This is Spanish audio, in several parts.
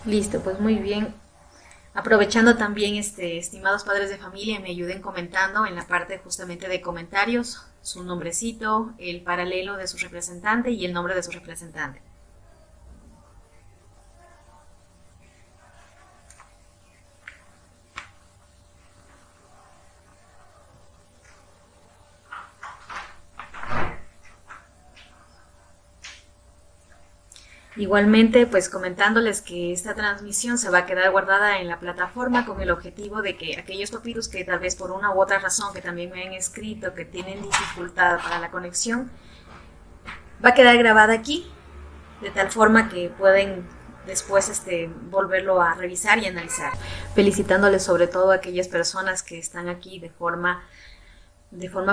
Listo, pues muy bien. Aprovechando también, estimados padres de familia, me ayuden comentando en la parte justamente de comentarios su nombrecito, el paralelo de su representante y el nombre de su representante. Igualmente, pues comentándoles que esta transmisión se va a quedar guardada en la plataforma con el objetivo de que aquellos papiros que tal vez por una u otra razón que también me han escrito que tienen dificultad para la conexión, va a quedar grabada aquí de tal forma que pueden después volverlo a revisar y analizar. Felicitándoles sobre todo a aquellas personas que están aquí de forma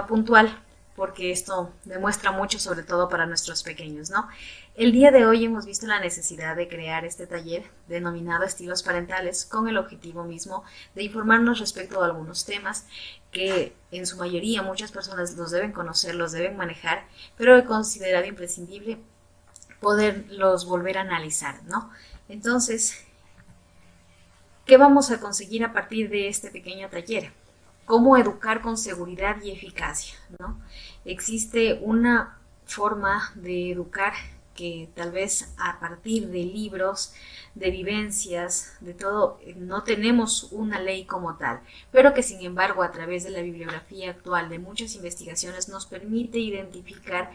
puntual, porque esto demuestra mucho, sobre todo para nuestros pequeños, ¿no? El día de hoy hemos visto la necesidad de crear este taller denominado Estilos Parentales con el objetivo mismo de informarnos respecto a algunos temas que en su mayoría muchas personas los deben conocer, los deben manejar, pero he considerado imprescindible poderlos volver a analizar, ¿no? Entonces, ¿qué vamos a conseguir a partir de este pequeño taller? Cómo educar con seguridad y eficacia, ¿no? Existe una forma de educar que tal vez a partir de libros, de vivencias, de todo, no tenemos una ley como tal, pero que sin embargo a través de la bibliografía actual de muchas investigaciones nos permite identificar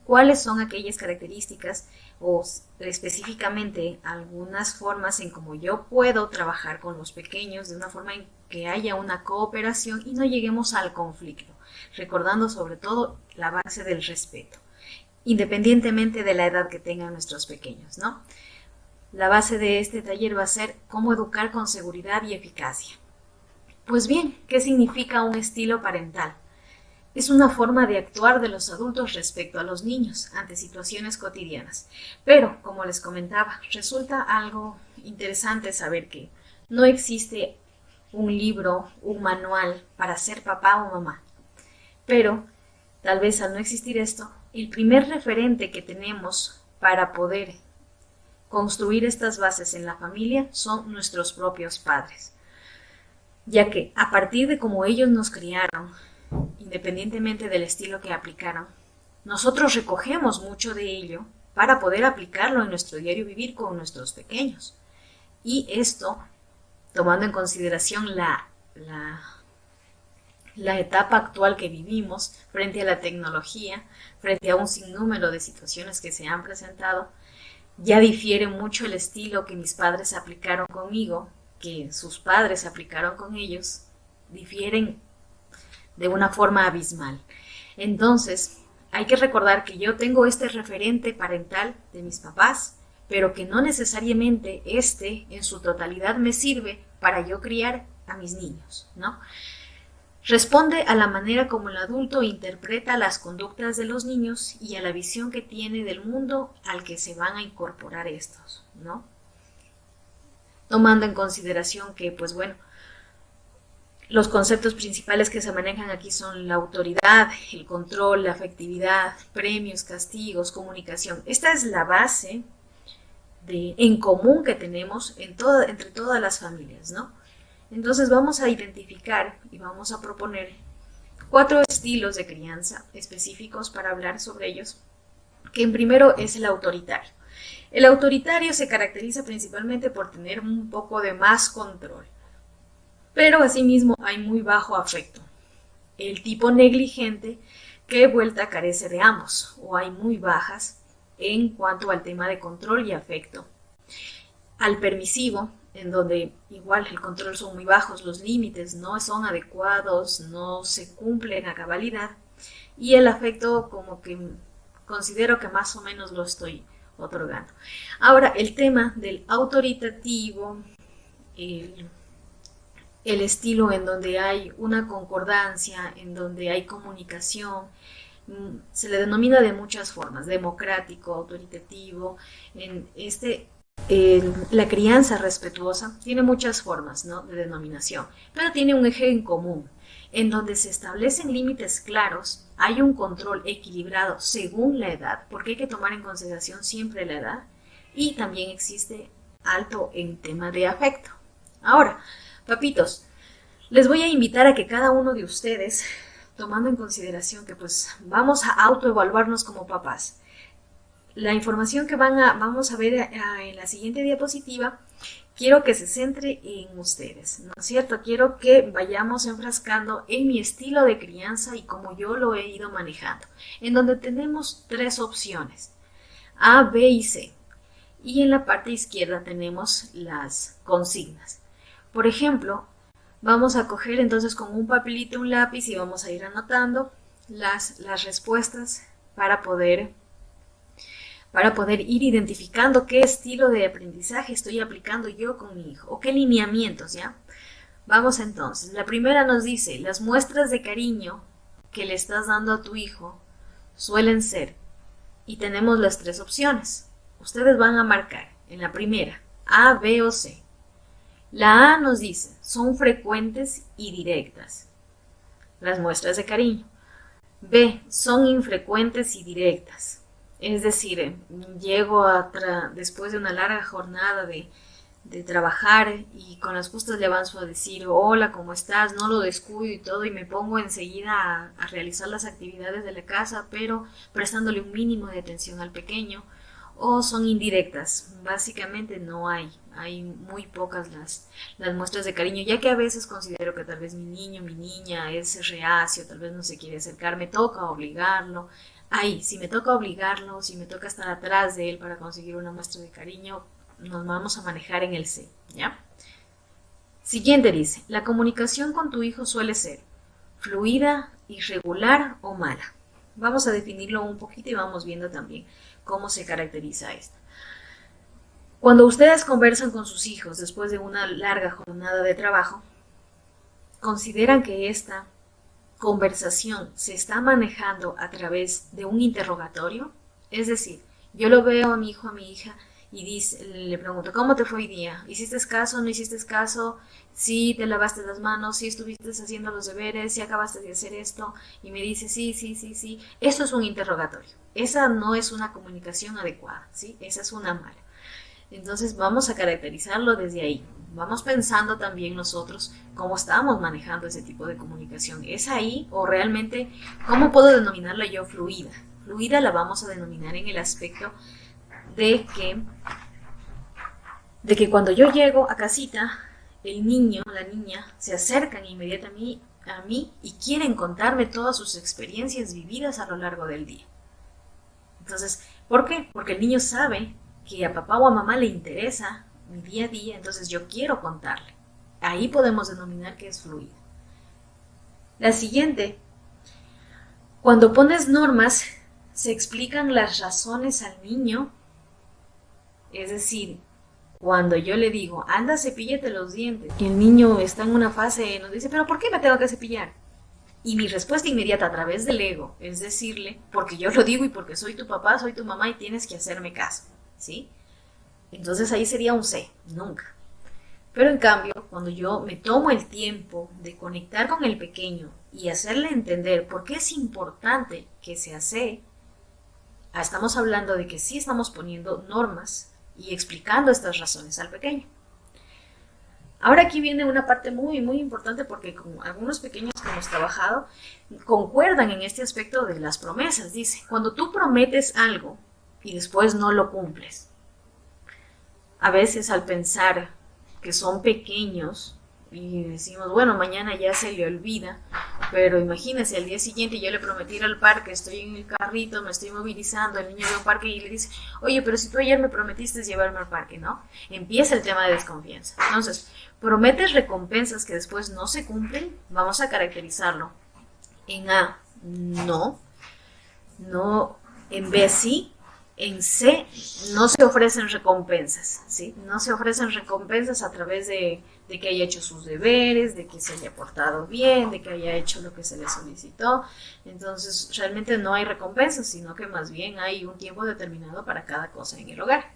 cuáles son aquellas características o específicamente algunas formas en cómo yo puedo trabajar con los pequeños de una forma en que haya una cooperación y no lleguemos al conflicto, recordando sobre todo la base del respeto, independientemente de la edad que tengan nuestros pequeños, ¿no? La base de este taller va a ser cómo educar con seguridad y eficacia. Pues bien, ¿qué significa un estilo parental? Es una forma de actuar de los adultos respecto a los niños ante situaciones cotidianas. Pero, como les comentaba, resulta algo interesante saber que no existe un libro, un manual para ser papá o mamá. Pero, tal vez al no existir esto, el primer referente que tenemos para poder construir estas bases en la familia son nuestros propios padres, ya que a partir de cómo ellos nos criaron, independientemente del estilo que aplicaron, nosotros recogemos mucho de ello para poder aplicarlo en nuestro diario vivir con nuestros pequeños. Y esto, tomando en consideración la etapa actual que vivimos frente a la tecnología, frente a un sinnúmero de situaciones que se han presentado, ya difiere mucho el estilo que mis padres aplicaron conmigo, que sus padres aplicaron con ellos, difieren de una forma abismal. Entonces, hay que recordar que yo tengo este referente parental de mis papás, pero que no necesariamente en su totalidad me sirve para yo criar a mis niños, ¿no? Responde a la manera como el adulto interpreta las conductas de los niños y a la visión que tiene del mundo al que se van a incorporar estos, ¿no? Tomando en consideración que, pues bueno, los conceptos principales que se manejan aquí son la autoridad, el control, la afectividad, premios, castigos, comunicación. Esta es la base en común que tenemos entre todas las familias, ¿no? Entonces vamos a identificar y vamos a proponer 4 estilos de crianza específicos para hablar sobre ellos, que en primero es el autoritario. El autoritario se caracteriza principalmente por tener un poco de más control, pero asimismo hay muy bajo afecto. El tipo negligente, que vuelta carece de ambos, o hay muy bajas en cuanto al tema de control y afecto. Al permisivo, en donde igual el control son muy bajos, los límites no son adecuados, no se cumplen a cabalidad, y el afecto como que considero que más o menos lo estoy otorgando. Ahora, el tema del autoritativo, el el estilo en donde hay una concordancia, en donde hay comunicación, se le denomina de muchas formas, democrático, autoritativo. En este La crianza respetuosa tiene muchas formas, ¿no?, de denominación, pero tiene un eje en común, en donde se establecen límites claros, hay un control equilibrado según la edad, porque hay que tomar en consideración siempre la edad, y también existe alto en tema de afecto. Ahora, papitos, les voy a invitar a que cada uno de ustedes, tomando en consideración que pues vamos a autoevaluarnos como papás, la información que vamos a ver en la siguiente diapositiva, quiero que se centre en ustedes, ¿no es cierto? Quiero que vayamos enfrascando en mi estilo de crianza y cómo yo lo he ido manejando, en donde tenemos 3 opciones, A, B y C. Y en la parte izquierda tenemos las consignas. Por ejemplo, vamos a coger entonces con un papelito, un lápiz y vamos a ir anotando las respuestas para poder ir identificando qué estilo de aprendizaje estoy aplicando yo con mi hijo o qué lineamientos, ¿ya? Vamos entonces, la primera nos dice, las muestras de cariño que le estás dando a tu hijo suelen ser, y tenemos las 3 opciones. Ustedes van a marcar en la primera, A, B o C. La A nos dice, son frecuentes y directas las muestras de cariño. B, son infrecuentes y directas. Es decir, llego después de una larga jornada de trabajar y con las justas le avanzo a decir, hola, ¿cómo estás? No lo descuido y todo, y me pongo enseguida a realizar las actividades de la casa, pero prestándole un mínimo de atención al pequeño. O son indirectas, básicamente no hay muy pocas las muestras de cariño, ya que a veces considero que tal vez mi niño, mi niña es reacio, tal vez no se quiere acercar, me toca obligarlo. Si me toca obligarlo, si me toca estar atrás de él para conseguir una muestra de cariño, nos vamos a manejar en el C, ¿ya? Siguiente dice, la comunicación con tu hijo suele ser fluida, irregular o mala. Vamos a definirlo un poquito y vamos viendo también cómo se caracteriza esto. Cuando ustedes conversan con sus hijos después de una larga jornada de trabajo, ¿consideran que esta conversación se está manejando a través de un interrogatorio? Es decir, yo lo veo a mi hijo, a mi hija, y le pregunto, ¿cómo te fue hoy día? ¿Hiciste caso? ¿No hiciste caso? ¿Sí te lavaste las manos? ¿Sí estuviste haciendo los deberes? ¿Sí acabaste de hacer esto? Y me dice, sí. Eso es un interrogatorio. Esa no es una comunicación adecuada, ¿sí? Esa es una mala. Entonces vamos a caracterizarlo desde ahí. Vamos pensando también nosotros cómo estamos manejando ese tipo de comunicación. ¿Es ahí o realmente cómo puedo denominarla yo fluida? Fluida la vamos a denominar en el aspecto de que cuando yo llego a casita, el niño, la niña, se acercan inmediatamente a mí y quieren contarme todas sus experiencias vividas a lo largo del día. Entonces, ¿por qué? Porque el niño sabe que a papá o a mamá le interesa mi día a día, entonces yo quiero contarle. Ahí podemos denominar que es fluida. La siguiente, cuando pones normas, se explican las razones al niño. Es decir, cuando yo le digo, anda, cepíllate los dientes, y el niño está en una fase, nos dice, ¿pero por qué me tengo que cepillar? Y mi respuesta inmediata a través del ego es decirle, porque yo lo digo y porque soy tu papá, soy tu mamá y tienes que hacerme caso, ¿sí? Entonces ahí sería un C, nunca. Pero en cambio, cuando yo me tomo el tiempo de conectar con el pequeño y hacerle entender por qué es importante que se hace, estamos hablando de que sí estamos poniendo normas y explicando estas razones al pequeño. Ahora aquí viene una parte muy, muy importante porque con algunos pequeños que hemos trabajado concuerdan en este aspecto de las promesas. Dice, cuando tú prometes algo y después no lo cumples, a veces al pensar que son pequeños y decimos, bueno, mañana ya se le olvida, pero imagínese, al día siguiente yo le prometí ir al parque, estoy en el carrito, me estoy movilizando, el niño ve un parque y le dice, oye, pero si tú ayer me prometiste llevarme al parque, ¿no? Empieza el tema de desconfianza. Entonces, prometes recompensas que después no se cumplen, vamos a caracterizarlo en A, no, en B, sí, en C, no se ofrecen recompensas, ¿sí? No se ofrecen recompensas a través de que haya hecho sus deberes, de que se haya portado bien, de que haya hecho lo que se le solicitó. Entonces, realmente no hay recompensas, sino que más bien hay un tiempo determinado para cada cosa en el hogar.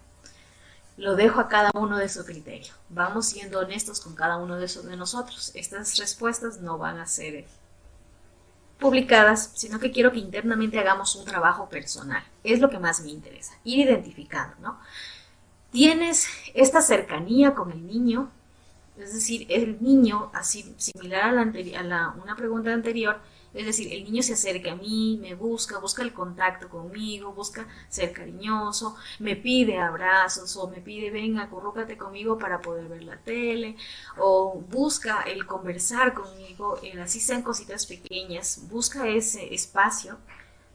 lo dejo a cada uno de su criterio. Vamos siendo honestos con cada uno de nosotros. Estas respuestas no van a ser publicadas, sino que quiero que internamente hagamos un trabajo personal. Es lo que más me interesa, ir identificando, ¿no? Tienes esta cercanía con el niño, es decir, el niño, así similar a una pregunta anterior, es decir, el niño se acerca a mí, me busca el contacto conmigo, busca ser cariñoso, me pide abrazos o me pide, venga, acurrúcate conmigo para poder ver la tele, o busca el conversar conmigo, así sean cositas pequeñas, busca ese espacio.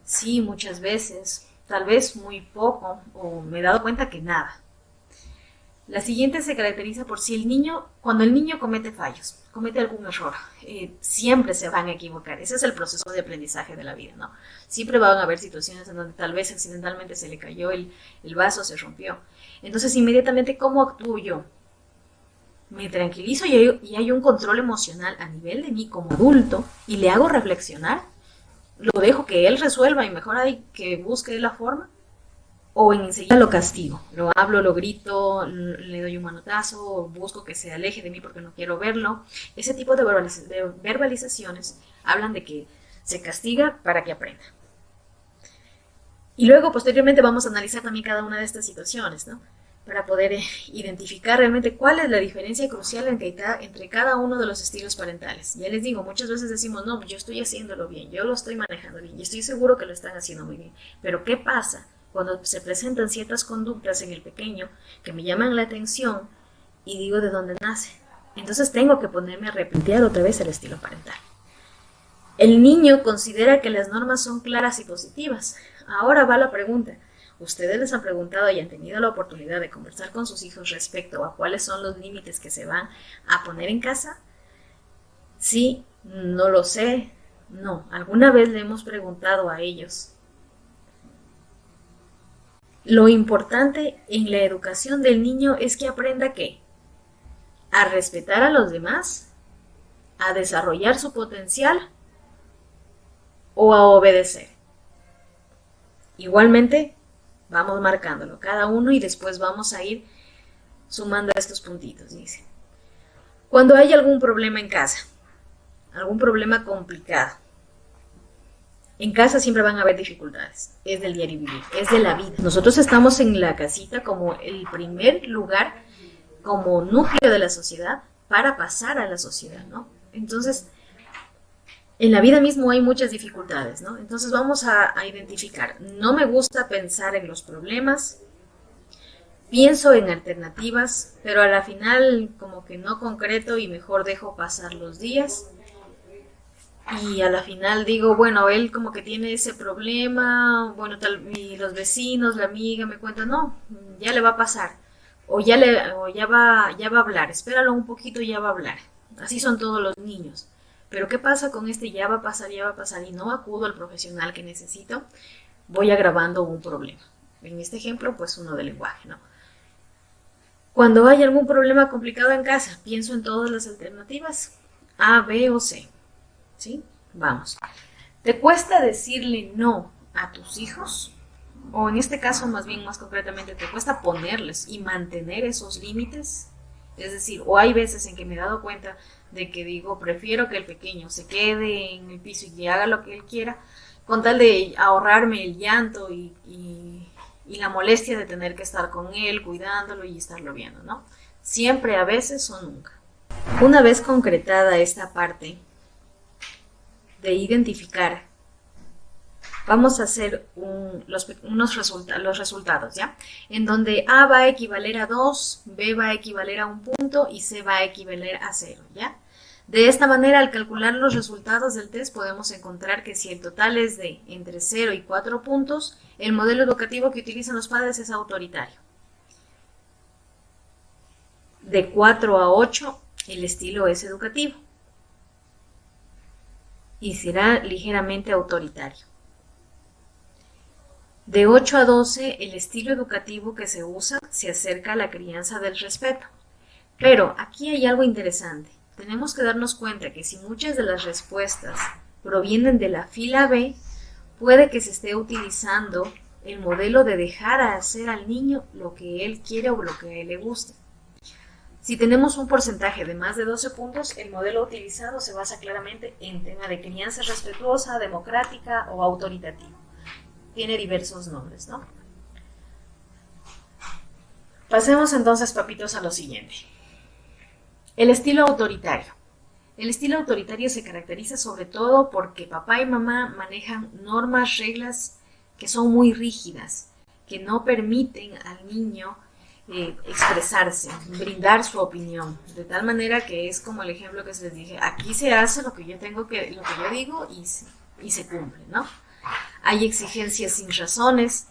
Sí, muchas veces, tal vez muy poco, o me he dado cuenta que nada. La siguiente se caracteriza por cuando el niño comete fallos, comete algún error, siempre se van a equivocar. Ese es el proceso de aprendizaje de la vida, ¿no? Siempre van a haber situaciones en donde tal vez accidentalmente se le cayó el vaso, se rompió. Entonces, inmediatamente, ¿cómo actúo yo? Me tranquilizo y hay un control emocional a nivel de mí como adulto y le hago reflexionar. Lo dejo que él resuelva y mejor hay que busque la forma. O enseguida lo castigo, lo hablo, lo grito, le doy un manotazo, o busco que se aleje de mí porque no quiero verlo. Ese tipo de verbalizaciones hablan de que se castiga para que aprenda. Y luego, posteriormente, vamos a analizar también cada una de estas situaciones, ¿no? Para poder identificar realmente cuál es la diferencia crucial entre cada uno de los estilos parentales. Ya les digo, muchas veces decimos, no, yo estoy haciéndolo bien, yo lo estoy manejando bien, y estoy seguro que lo están haciendo muy bien. Pero ¿qué pasa cuando se presentan ciertas conductas en el pequeño que me llaman la atención y digo de dónde nace? Entonces tengo que ponerme a replantear otra vez el estilo parental. El niño considera que las normas son claras y positivas. Ahora va la pregunta. ¿Ustedes les han preguntado y han tenido la oportunidad de conversar con sus hijos respecto a cuáles son los límites que se van a poner en casa? Sí, no lo sé. No, alguna vez le hemos preguntado a ellos. Lo importante en la educación del niño es que aprenda ¿qué? A respetar a los demás, a desarrollar su potencial o a obedecer. Igualmente, vamos marcándolo cada uno y después vamos a ir sumando estos puntitos, dice. Cuando hay algún problema en casa, algún problema complicado, en casa siempre van a haber dificultades, es del diario vivir, es de la vida. Nosotros estamos en la casita como el primer lugar, como núcleo de la sociedad para pasar a la sociedad, ¿no? Entonces, en la vida mismo hay muchas dificultades, ¿no? Entonces vamos a identificar, no me gusta pensar en los problemas, pienso en alternativas, pero a la final como que no concreto y mejor dejo pasar los días. Y a la final digo, bueno, él como que tiene ese problema, bueno, y los vecinos, la amiga me cuentan, no, ya le va a pasar, o ya va a hablar, espéralo un poquito y ya va a hablar. Así son todos los niños. Pero ¿qué pasa con este ya va a pasar y no acudo al profesional que necesito? Voy agravando un problema. En este ejemplo, pues uno de lenguaje, ¿no? Cuando hay algún problema complicado en casa, pienso en todas las alternativas, A, B o C. ¿Sí? Vamos. ¿Te cuesta decirle no a tus hijos? O en este caso, más bien, más concretamente, ¿te cuesta ponerles y mantener esos límites? Es decir, o hay veces en que me he dado cuenta de que digo, prefiero que el pequeño se quede en el piso y haga lo que él quiera, con tal de ahorrarme el llanto y la molestia de tener que estar con él, cuidándolo y estarlo viendo, ¿no? Siempre, a veces o nunca. Una vez concretada esta parte de identificar, vamos a hacer los resultados, ¿ya? En donde A va a equivaler a 2, B va a equivaler a 1 punto y C va a equivaler a 0, ¿ya? De esta manera, al calcular los resultados del test, podemos encontrar que si el total es de entre 0 y 4 puntos, el modelo educativo que utilizan los padres es autoritario. De 4 a 8, el estilo es educativo y será ligeramente autoritario. De 8 a 12, el estilo educativo que se usa se acerca a la crianza del respeto. Pero aquí hay algo interesante. Tenemos que darnos cuenta que si muchas de las respuestas provienen de la fila B, puede que se esté utilizando el modelo de dejar hacer al niño lo que él quiere o lo que a él le gusta. Si tenemos un porcentaje de más de 12 puntos, el modelo utilizado se basa claramente en tema de crianza respetuosa, democrática o autoritativa. Tiene diversos nombres, ¿no? Pasemos entonces, papitos, a lo siguiente. El estilo autoritario. El estilo autoritario se caracteriza sobre todo porque papá y mamá manejan normas, reglas que son muy rígidas, que no permiten al niño expresarse, brindar su opinión, de tal manera que es como el ejemplo que se les dije, aquí se hace lo que yo digo y se cumple, ¿no? Hay exigencias sin razones.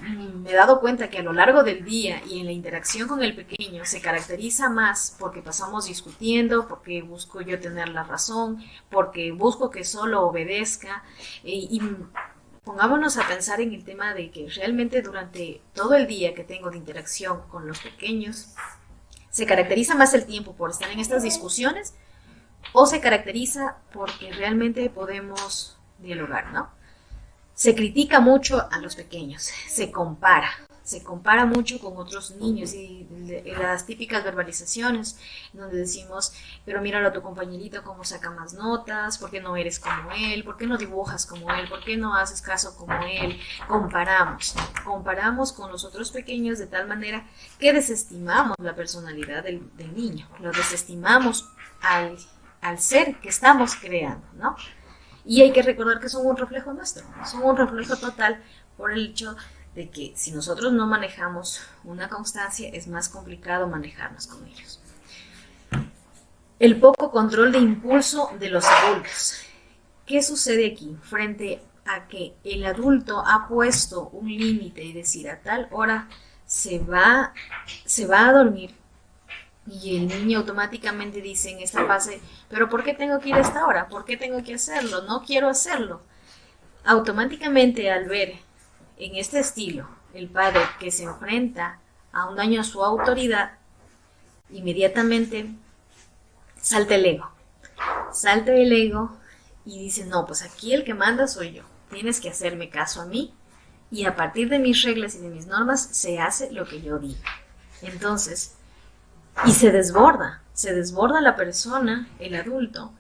Me he dado cuenta que a lo largo del día y en la interacción con el pequeño se caracteriza más porque pasamos discutiendo, porque busco yo tener la razón, porque busco que solo obedezca y pongámonos a pensar en el tema de que realmente durante todo el día que tengo de interacción con los pequeños, ¿se caracteriza más el tiempo por estar en estas discusiones o se caracteriza porque realmente podemos dialogar, ¿no? Se critica mucho a los pequeños, se compara mucho con otros niños y las típicas verbalizaciones donde decimos, pero míralo a tu compañerito cómo saca más notas, ¿por qué no eres como él? ¿Por qué no dibujas como él? ¿Por qué no haces caso como él? Comparamos con los otros pequeños de tal manera que desestimamos la personalidad del niño, lo desestimamos al ser que estamos creando, ¿no? Y hay que recordar que son un reflejo nuestro, son un reflejo total por el hecho de que si nosotros no manejamos una constancia, es más complicado manejarnos con ellos. El poco control de impulso de los adultos. ¿Qué sucede aquí? Frente a que el adulto ha puesto un límite y decir a tal hora se va a dormir, y el niño automáticamente dice en esta fase, pero ¿por qué tengo que ir a esta hora? ¿Por qué tengo que hacerlo? No quiero hacerlo. Automáticamente al ver en este estilo el padre que se enfrenta a un daño a su autoridad, inmediatamente salta el ego. Salta el ego y dice, no, pues aquí el que manda soy yo. Tienes que hacerme caso a mí y a partir de mis reglas y de mis normas se hace lo que yo digo. Entonces, y se desborda la persona, el adulto,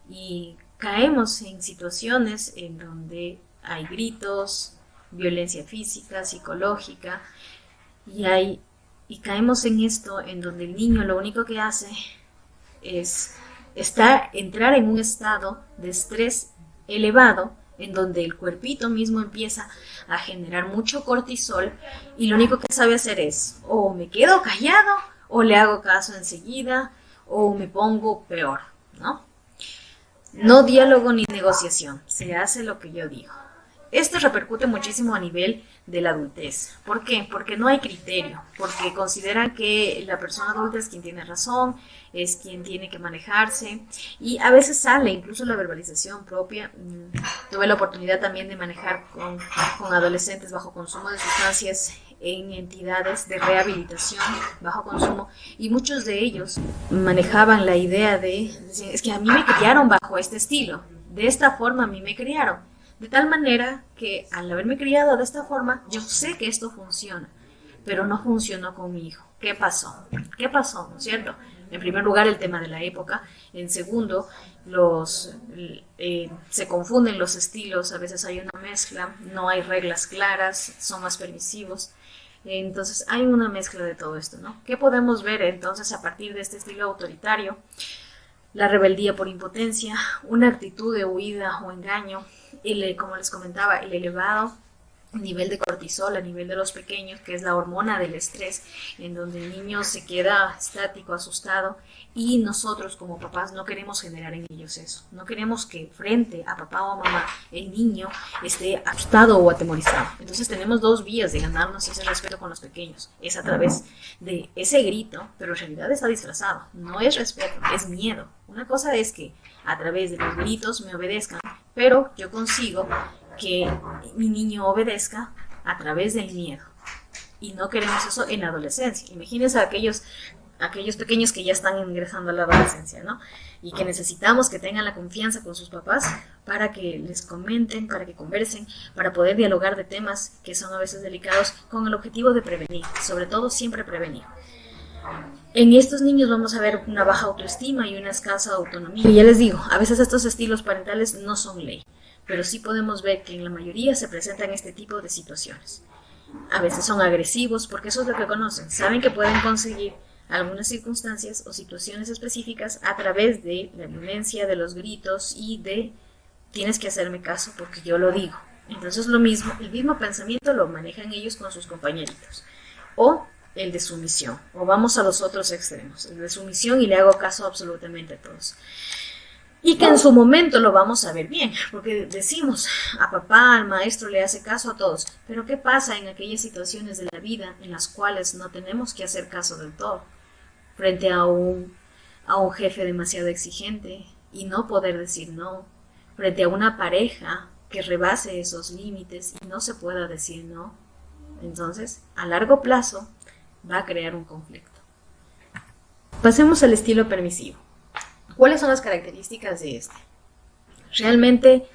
y caemos en situaciones en donde hay gritos, violencia física, psicológica, y caemos en esto en donde el niño lo único que hace es entrar en un estado de estrés elevado, en donde el cuerpito mismo empieza a generar mucho cortisol, y lo único que sabe hacer es, o me quedo callado, o le hago caso enseguida, o me pongo peor, ¿no? No diálogo ni negociación, se hace lo que yo digo. Esto repercute muchísimo a nivel de la adultez. ¿Por qué? Porque no hay criterio, porque consideran que la persona adulta es quien tiene razón, es quien tiene que manejarse, y a veces sale incluso la verbalización propia. Tuve la oportunidad también de manejar con adolescentes bajo consumo de sustancias en entidades de rehabilitación bajo consumo, y muchos de ellos manejaban la idea de, es que a mí me criaron bajo este estilo, de esta forma a mí me criaron, de tal manera que al haberme criado de esta forma, yo sé que esto funciona, pero no funcionó con mi hijo. ¿Qué pasó? ¿Qué pasó? ¿No es cierto? En primer lugar, el tema de la época. En segundo, se confunden los estilos, a veces hay una mezcla, no hay reglas claras, son más permisivos. Entonces hay una mezcla de todo esto, ¿no? ¿Qué podemos ver entonces a partir de este estilo autoritario? La rebeldía por impotencia, una actitud de huida o engaño, como les comentaba, el elevado nivel de cortisol a nivel de los pequeños, que es la hormona del estrés, en donde el niño se queda estático, asustado, y nosotros como papás no queremos generar en ellos eso. No queremos que frente a papá o a mamá el niño esté asustado o atemorizado. Entonces tenemos dos vías de ganarnos ese respeto con los pequeños. Es a través de ese grito, pero en realidad está disfrazado. No es respeto, es miedo. Una cosa es que a través de los gritos me obedezcan, pero yo consigo que mi niño obedezca a través del miedo. Y no queremos eso en la adolescencia. Imagínense a aquellos aquellos pequeños que ya están ingresando a la adolescencia, ¿no? Y que necesitamos que tengan la confianza con sus papás para que les comenten, para que conversen, para poder dialogar de temas que son a veces delicados con el objetivo de prevenir, sobre todo siempre prevenir. En estos niños vamos a ver una baja autoestima y una escasa autonomía. Y ya les digo, a veces estos estilos parentales no son ley, pero sí podemos ver que en la mayoría se presentan este tipo de situaciones. A veces son agresivos porque eso es lo que conocen, saben que pueden conseguir algunas circunstancias o situaciones específicas a través de la violencia, de los gritos y de tienes que hacerme caso porque yo lo digo. Entonces lo mismo, el mismo pensamiento lo manejan ellos con sus compañeritos. O el de sumisión, o vamos a los otros extremos, el de sumisión y le hago caso absolutamente a todos. Y que en su momento lo vamos a ver bien, porque decimos, a papá, al maestro le hace caso a todos, pero ¿qué pasa en aquellas situaciones de la vida en las cuales no tenemos que hacer caso del todo? Frente a un jefe demasiado exigente y no poder decir no, frente a una pareja que rebase esos límites y no se pueda decir no. Entonces, a largo plazo, va a crear un conflicto. Pasemos al estilo permisivo. ¿Cuáles son las características de este? Realmente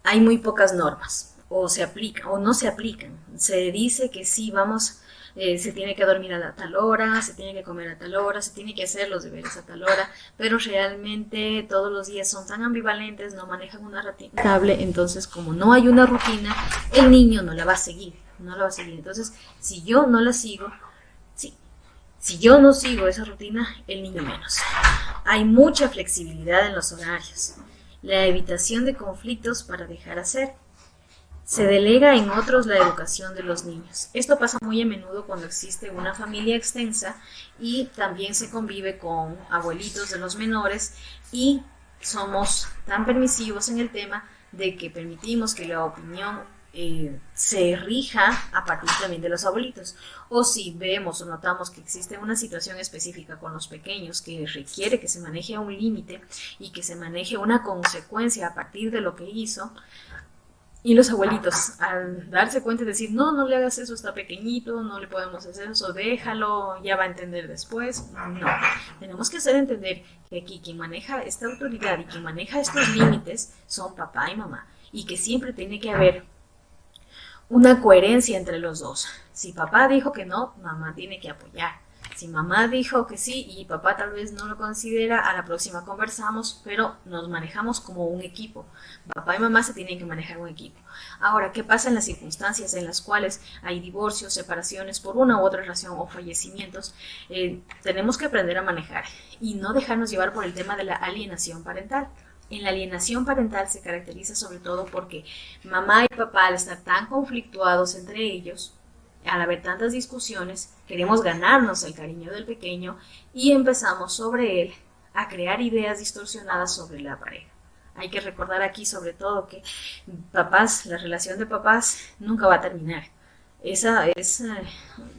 hay muy pocas normas, o se aplican o no se aplican. Se dice que sí, vamos, se tiene que dormir a tal hora, se tiene que comer a tal hora, se tiene que hacer los deberes a tal hora, pero realmente todos los días son tan ambivalentes, no manejan una rutina estable, entonces como no hay una rutina, el niño no la va a seguir, Entonces, si yo no la sigo, si yo no sigo esa rutina, el niño menos. Hay mucha flexibilidad en los horarios, la evitación de conflictos para dejar hacer. Se delega en otros la educación de los niños. Esto pasa muy a menudo cuando existe una familia extensa y también se convive con abuelitos de los menores y somos tan permisivos en el tema de que permitimos que la opinión se rija a partir también de los abuelitos. O si vemos o notamos que existe una situación específica con los pequeños que requiere que se maneje a un límite y que se maneje una consecuencia a partir de lo que hizo, y los abuelitos al darse cuenta y decir no le hagas eso, está pequeñito, no le podemos hacer eso, déjalo, ya va a entender después. No, tenemos que hacer entender que aquí quien maneja esta autoridad y quien maneja estos límites son papá y mamá, y que siempre tiene que haber una coherencia entre los dos. Si papá dijo que no, mamá tiene que apoyar. Si mamá dijo que sí y papá tal vez no lo considera, a la próxima conversamos, pero nos manejamos como un equipo. Papá y mamá se tienen que manejar un equipo. Ahora, ¿qué pasa en las circunstancias en las cuales hay divorcios, separaciones por una u otra razón o fallecimientos? Tenemos que aprender a manejar y no dejarnos llevar por el tema de la alienación parental. En la alienación parental se caracteriza sobre todo porque mamá y papá, al estar tan conflictuados entre ellos, al haber tantas discusiones, queremos ganarnos el cariño del pequeño y empezamos sobre él a crear ideas distorsionadas sobre la pareja. Hay que recordar aquí sobre todo que papás, la relación de papás nunca va a terminar. Esa es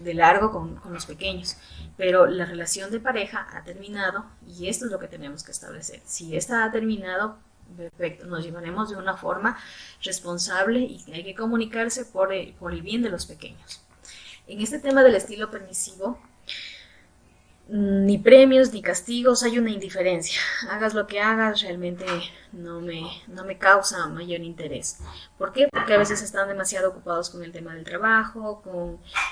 de largo con los pequeños, pero la relación de pareja ha terminado y esto es lo que tenemos que establecer. Si esta ha terminado, perfecto, nos llevaremos de una forma responsable y hay que comunicarse por el bien de los pequeños. En este tema del estilo permisivo, ni premios ni castigos, hay una indiferencia. Hagas lo que hagas, realmente no me causa mayor interés. ¿Por qué? Porque a veces están demasiado ocupados con el tema del trabajo,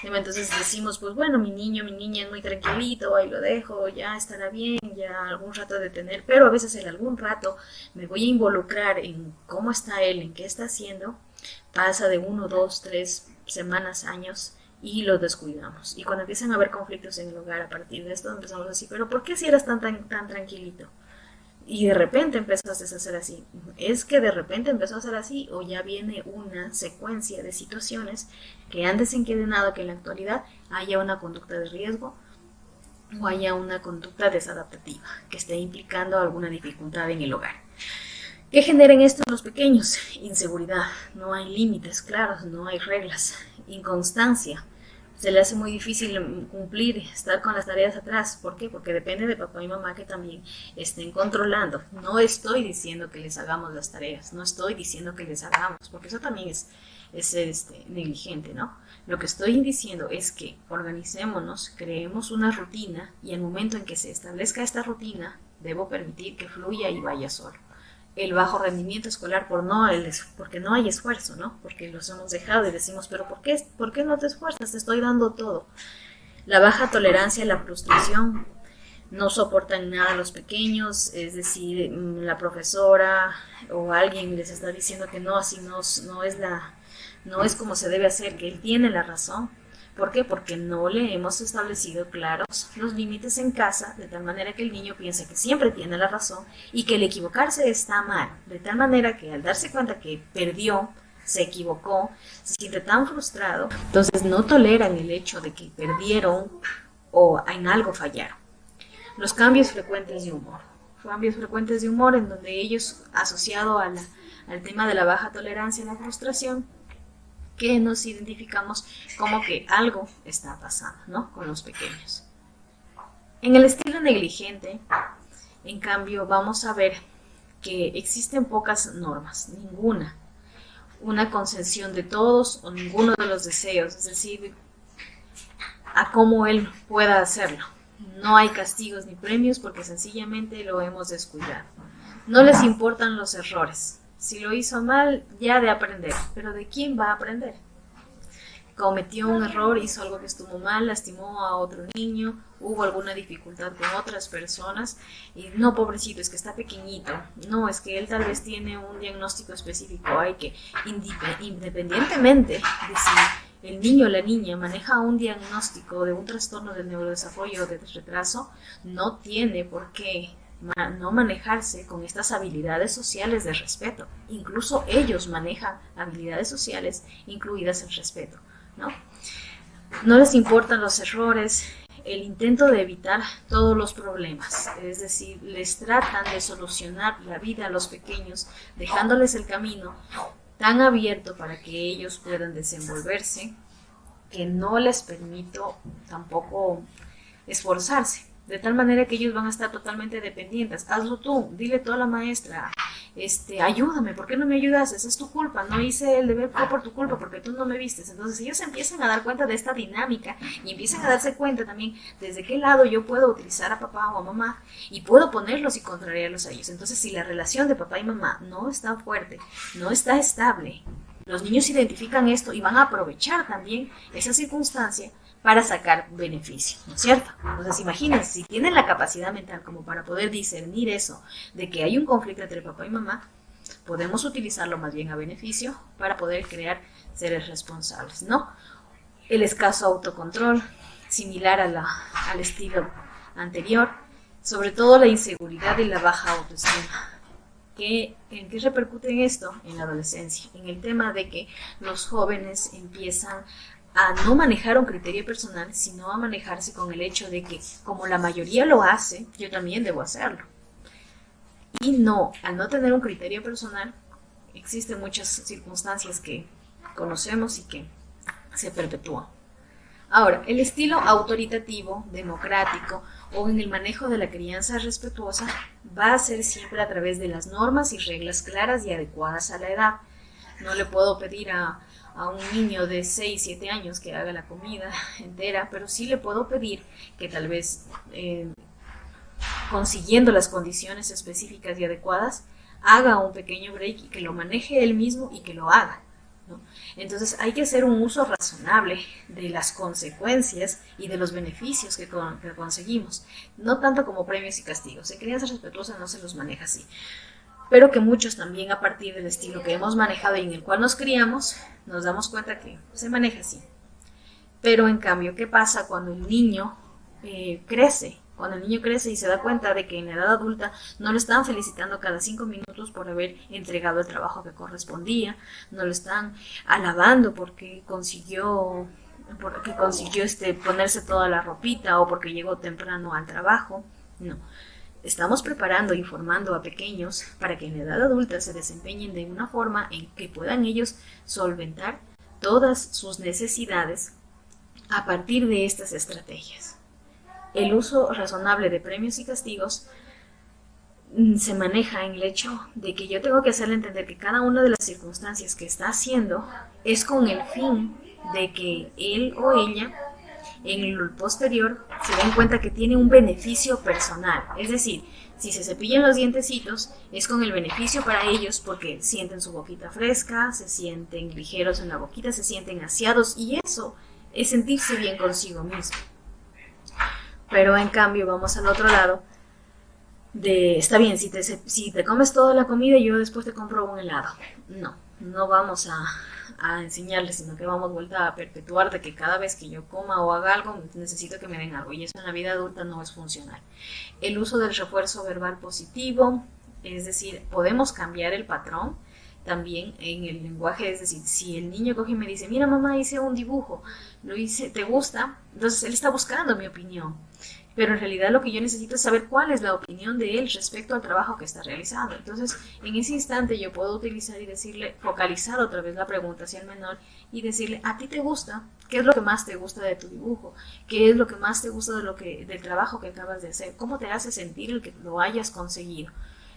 entonces decimos, pues bueno, mi niño, mi niña es muy tranquilito, ahí lo dejo, ya estará bien, ya algún rato de tener, pero a veces en algún rato me voy a involucrar en cómo está él, en qué está haciendo, pasa de 1, 2, 3 semanas, años, y lo descuidamos. Y cuando empiezan a haber conflictos en el hogar a partir de esto, empezamos así, pero ¿por qué si eras tan tranquilito? Y de repente empezaste a hacer así. Es que de repente empezó a hacer así o ya viene una secuencia de situaciones que han desencadenado que en la actualidad haya una conducta de riesgo o haya una conducta desadaptativa que esté implicando alguna dificultad en el hogar. ¿Qué generan esto en los pequeños? Inseguridad, no hay límites claros, no hay reglas, inconstancia. Se le hace muy difícil cumplir, estar con las tareas atrás. ¿Por qué? Porque depende de papá y mamá que también estén controlando. No estoy diciendo que les hagamos las tareas, no estoy diciendo que les hagamos, porque eso también es ser negligente, ¿no? Lo que estoy diciendo es que organicémonos, creemos una rutina y al momento en que se establezca esta rutina, debo permitir que fluya y vaya solo. El bajo rendimiento escolar porque no hay esfuerzo, ¿no? Porque los hemos dejado y decimos, pero ¿por qué no te esfuerzas? Te estoy dando todo. La baja tolerancia a la frustración, no soportan nada los pequeños, es decir, la profesora o alguien les está diciendo que no, así no es como se debe hacer, que él tiene la razón. ¿Por qué? Porque no le hemos establecido claros los límites en casa, de tal manera que el niño piense que siempre tiene la razón y que el equivocarse está mal, de tal manera que al darse cuenta que perdió, se equivocó, se siente tan frustrado, entonces no toleran el hecho de que perdieron o en algo fallaron. Los cambios frecuentes de humor en donde ellos, asociado al tema de la baja tolerancia a la frustración, que nos identificamos como que algo está pasando, ¿no? Con los pequeños. En el estilo negligente, en cambio, vamos a ver que existen pocas normas, ninguna, una concesión de todos o ninguno de los deseos, es decir, a cómo él pueda hacerlo. No hay castigos ni premios porque sencillamente lo hemos descuidado. No les importan los errores. Si lo hizo mal, ya de aprender. Pero ¿de quién va a aprender? Cometió un error, hizo algo que estuvo mal, lastimó a otro niño, hubo alguna dificultad con otras personas y no, pobrecito, es que está pequeñito. No, es que él tal vez tiene un diagnóstico específico. Hay que, independientemente de si el niño o la niña maneja un diagnóstico de un trastorno del neurodesarrollo o de retraso, no tiene por qué no manejarse con estas habilidades sociales de respeto. Incluso ellos manejan habilidades sociales incluidas el respeto, ¿no? No les importan los errores, el intento de evitar todos los problemas, es decir, les tratan de solucionar la vida a los pequeños, dejándoles el camino tan abierto para que ellos puedan desenvolverse, que no les permito tampoco esforzarse. De tal manera que ellos van a estar totalmente dependientes. Hazlo tú, dile tú a la maestra, ayúdame, ¿por qué no me ayudas? Esa es tu culpa, no hice el deber, fue por tu culpa, porque tú no me vistes. Entonces ellos empiezan a dar cuenta de esta dinámica y empiezan a darse cuenta también desde qué lado yo puedo utilizar a papá o a mamá y puedo ponerlos y contrariarlos a ellos. Entonces si la relación de papá y mamá no está fuerte, no está estable, los niños identifican esto y van a aprovechar también esa circunstancia para sacar beneficio, ¿no es cierto? Entonces imagínense, si tienen la capacidad mental como para poder discernir eso, de que hay un conflicto entre papá y mamá, podemos utilizarlo más bien a beneficio para poder crear seres responsables, ¿no? El escaso autocontrol, similar al estilo anterior, sobre todo la inseguridad y la baja autoestima. ¿En qué repercute esto? En la adolescencia, en el tema de que los jóvenes empiezan a no manejar un criterio personal, sino a manejarse con el hecho de que, como la mayoría lo hace, yo también debo hacerlo. Y no, al no tener un criterio personal, existen muchas circunstancias que conocemos y que se perpetúan. Ahora, el estilo autoritativo, democrático o en el manejo de la crianza respetuosa va a ser siempre a través de las normas y reglas claras y adecuadas a la edad. No le puedo pedir a un niño de 6, 7 años que haga la comida entera, pero sí le puedo pedir que tal vez consiguiendo las condiciones específicas y adecuadas, haga un pequeño break y que lo maneje él mismo y que lo haga, ¿no? Entonces hay que hacer un uso razonable de las consecuencias y de los beneficios que conseguimos, no tanto como premios y castigos. En crianza respetuosa no se los maneja así, pero que muchos también a partir del estilo que hemos manejado y en el cual nos criamos, nos damos cuenta que se maneja así. Pero en cambio, ¿qué pasa cuando el niño crece? Cuando el niño crece y se da cuenta de que en la edad adulta no lo están felicitando cada 5 minutos por haber entregado el trabajo que correspondía, no lo están alabando porque consiguió ponerse toda la ropita o porque llegó temprano al trabajo. No. Estamos preparando e informando a pequeños para que en la edad adulta se desempeñen de una forma en que puedan ellos solventar todas sus necesidades a partir de estas estrategias. El uso razonable de premios y castigos se maneja en el hecho de que yo tengo que hacerle entender que cada una de las circunstancias que está haciendo es con el fin de que él o ella en el posterior se den cuenta que tiene un beneficio personal. Es decir, si se cepillan los dientecitos es con el beneficio para ellos porque sienten su boquita fresca, se sienten ligeros en la boquita, se sienten aseados y eso es sentirse bien consigo mismo. Pero en cambio vamos al otro lado de, está bien, si te comes toda la comida y yo después te compro un helado. No, no vamos a enseñarles, sino que vamos vuelta a perpetuar de que cada vez que yo coma o haga algo necesito que me den algo y eso en la vida adulta no es funcional. El uso del refuerzo verbal positivo, es decir, podemos cambiar el patrón también en el lenguaje, es decir, si el niño coge y me dice, mira mamá, hice un dibujo, lo hice, ¿te gusta? Entonces él está buscando mi opinión, pero en realidad lo que yo necesito es saber cuál es la opinión de él respecto al trabajo que está realizando. Entonces, en ese instante yo puedo utilizar y decirle, focalizar otra vez la pregunta hacia el menor y decirle, ¿a ti te gusta? ¿Qué es lo que más te gusta de tu dibujo? ¿Qué es lo que más te gusta del trabajo que acabas de hacer? ¿Cómo te hace sentir el que lo hayas conseguido?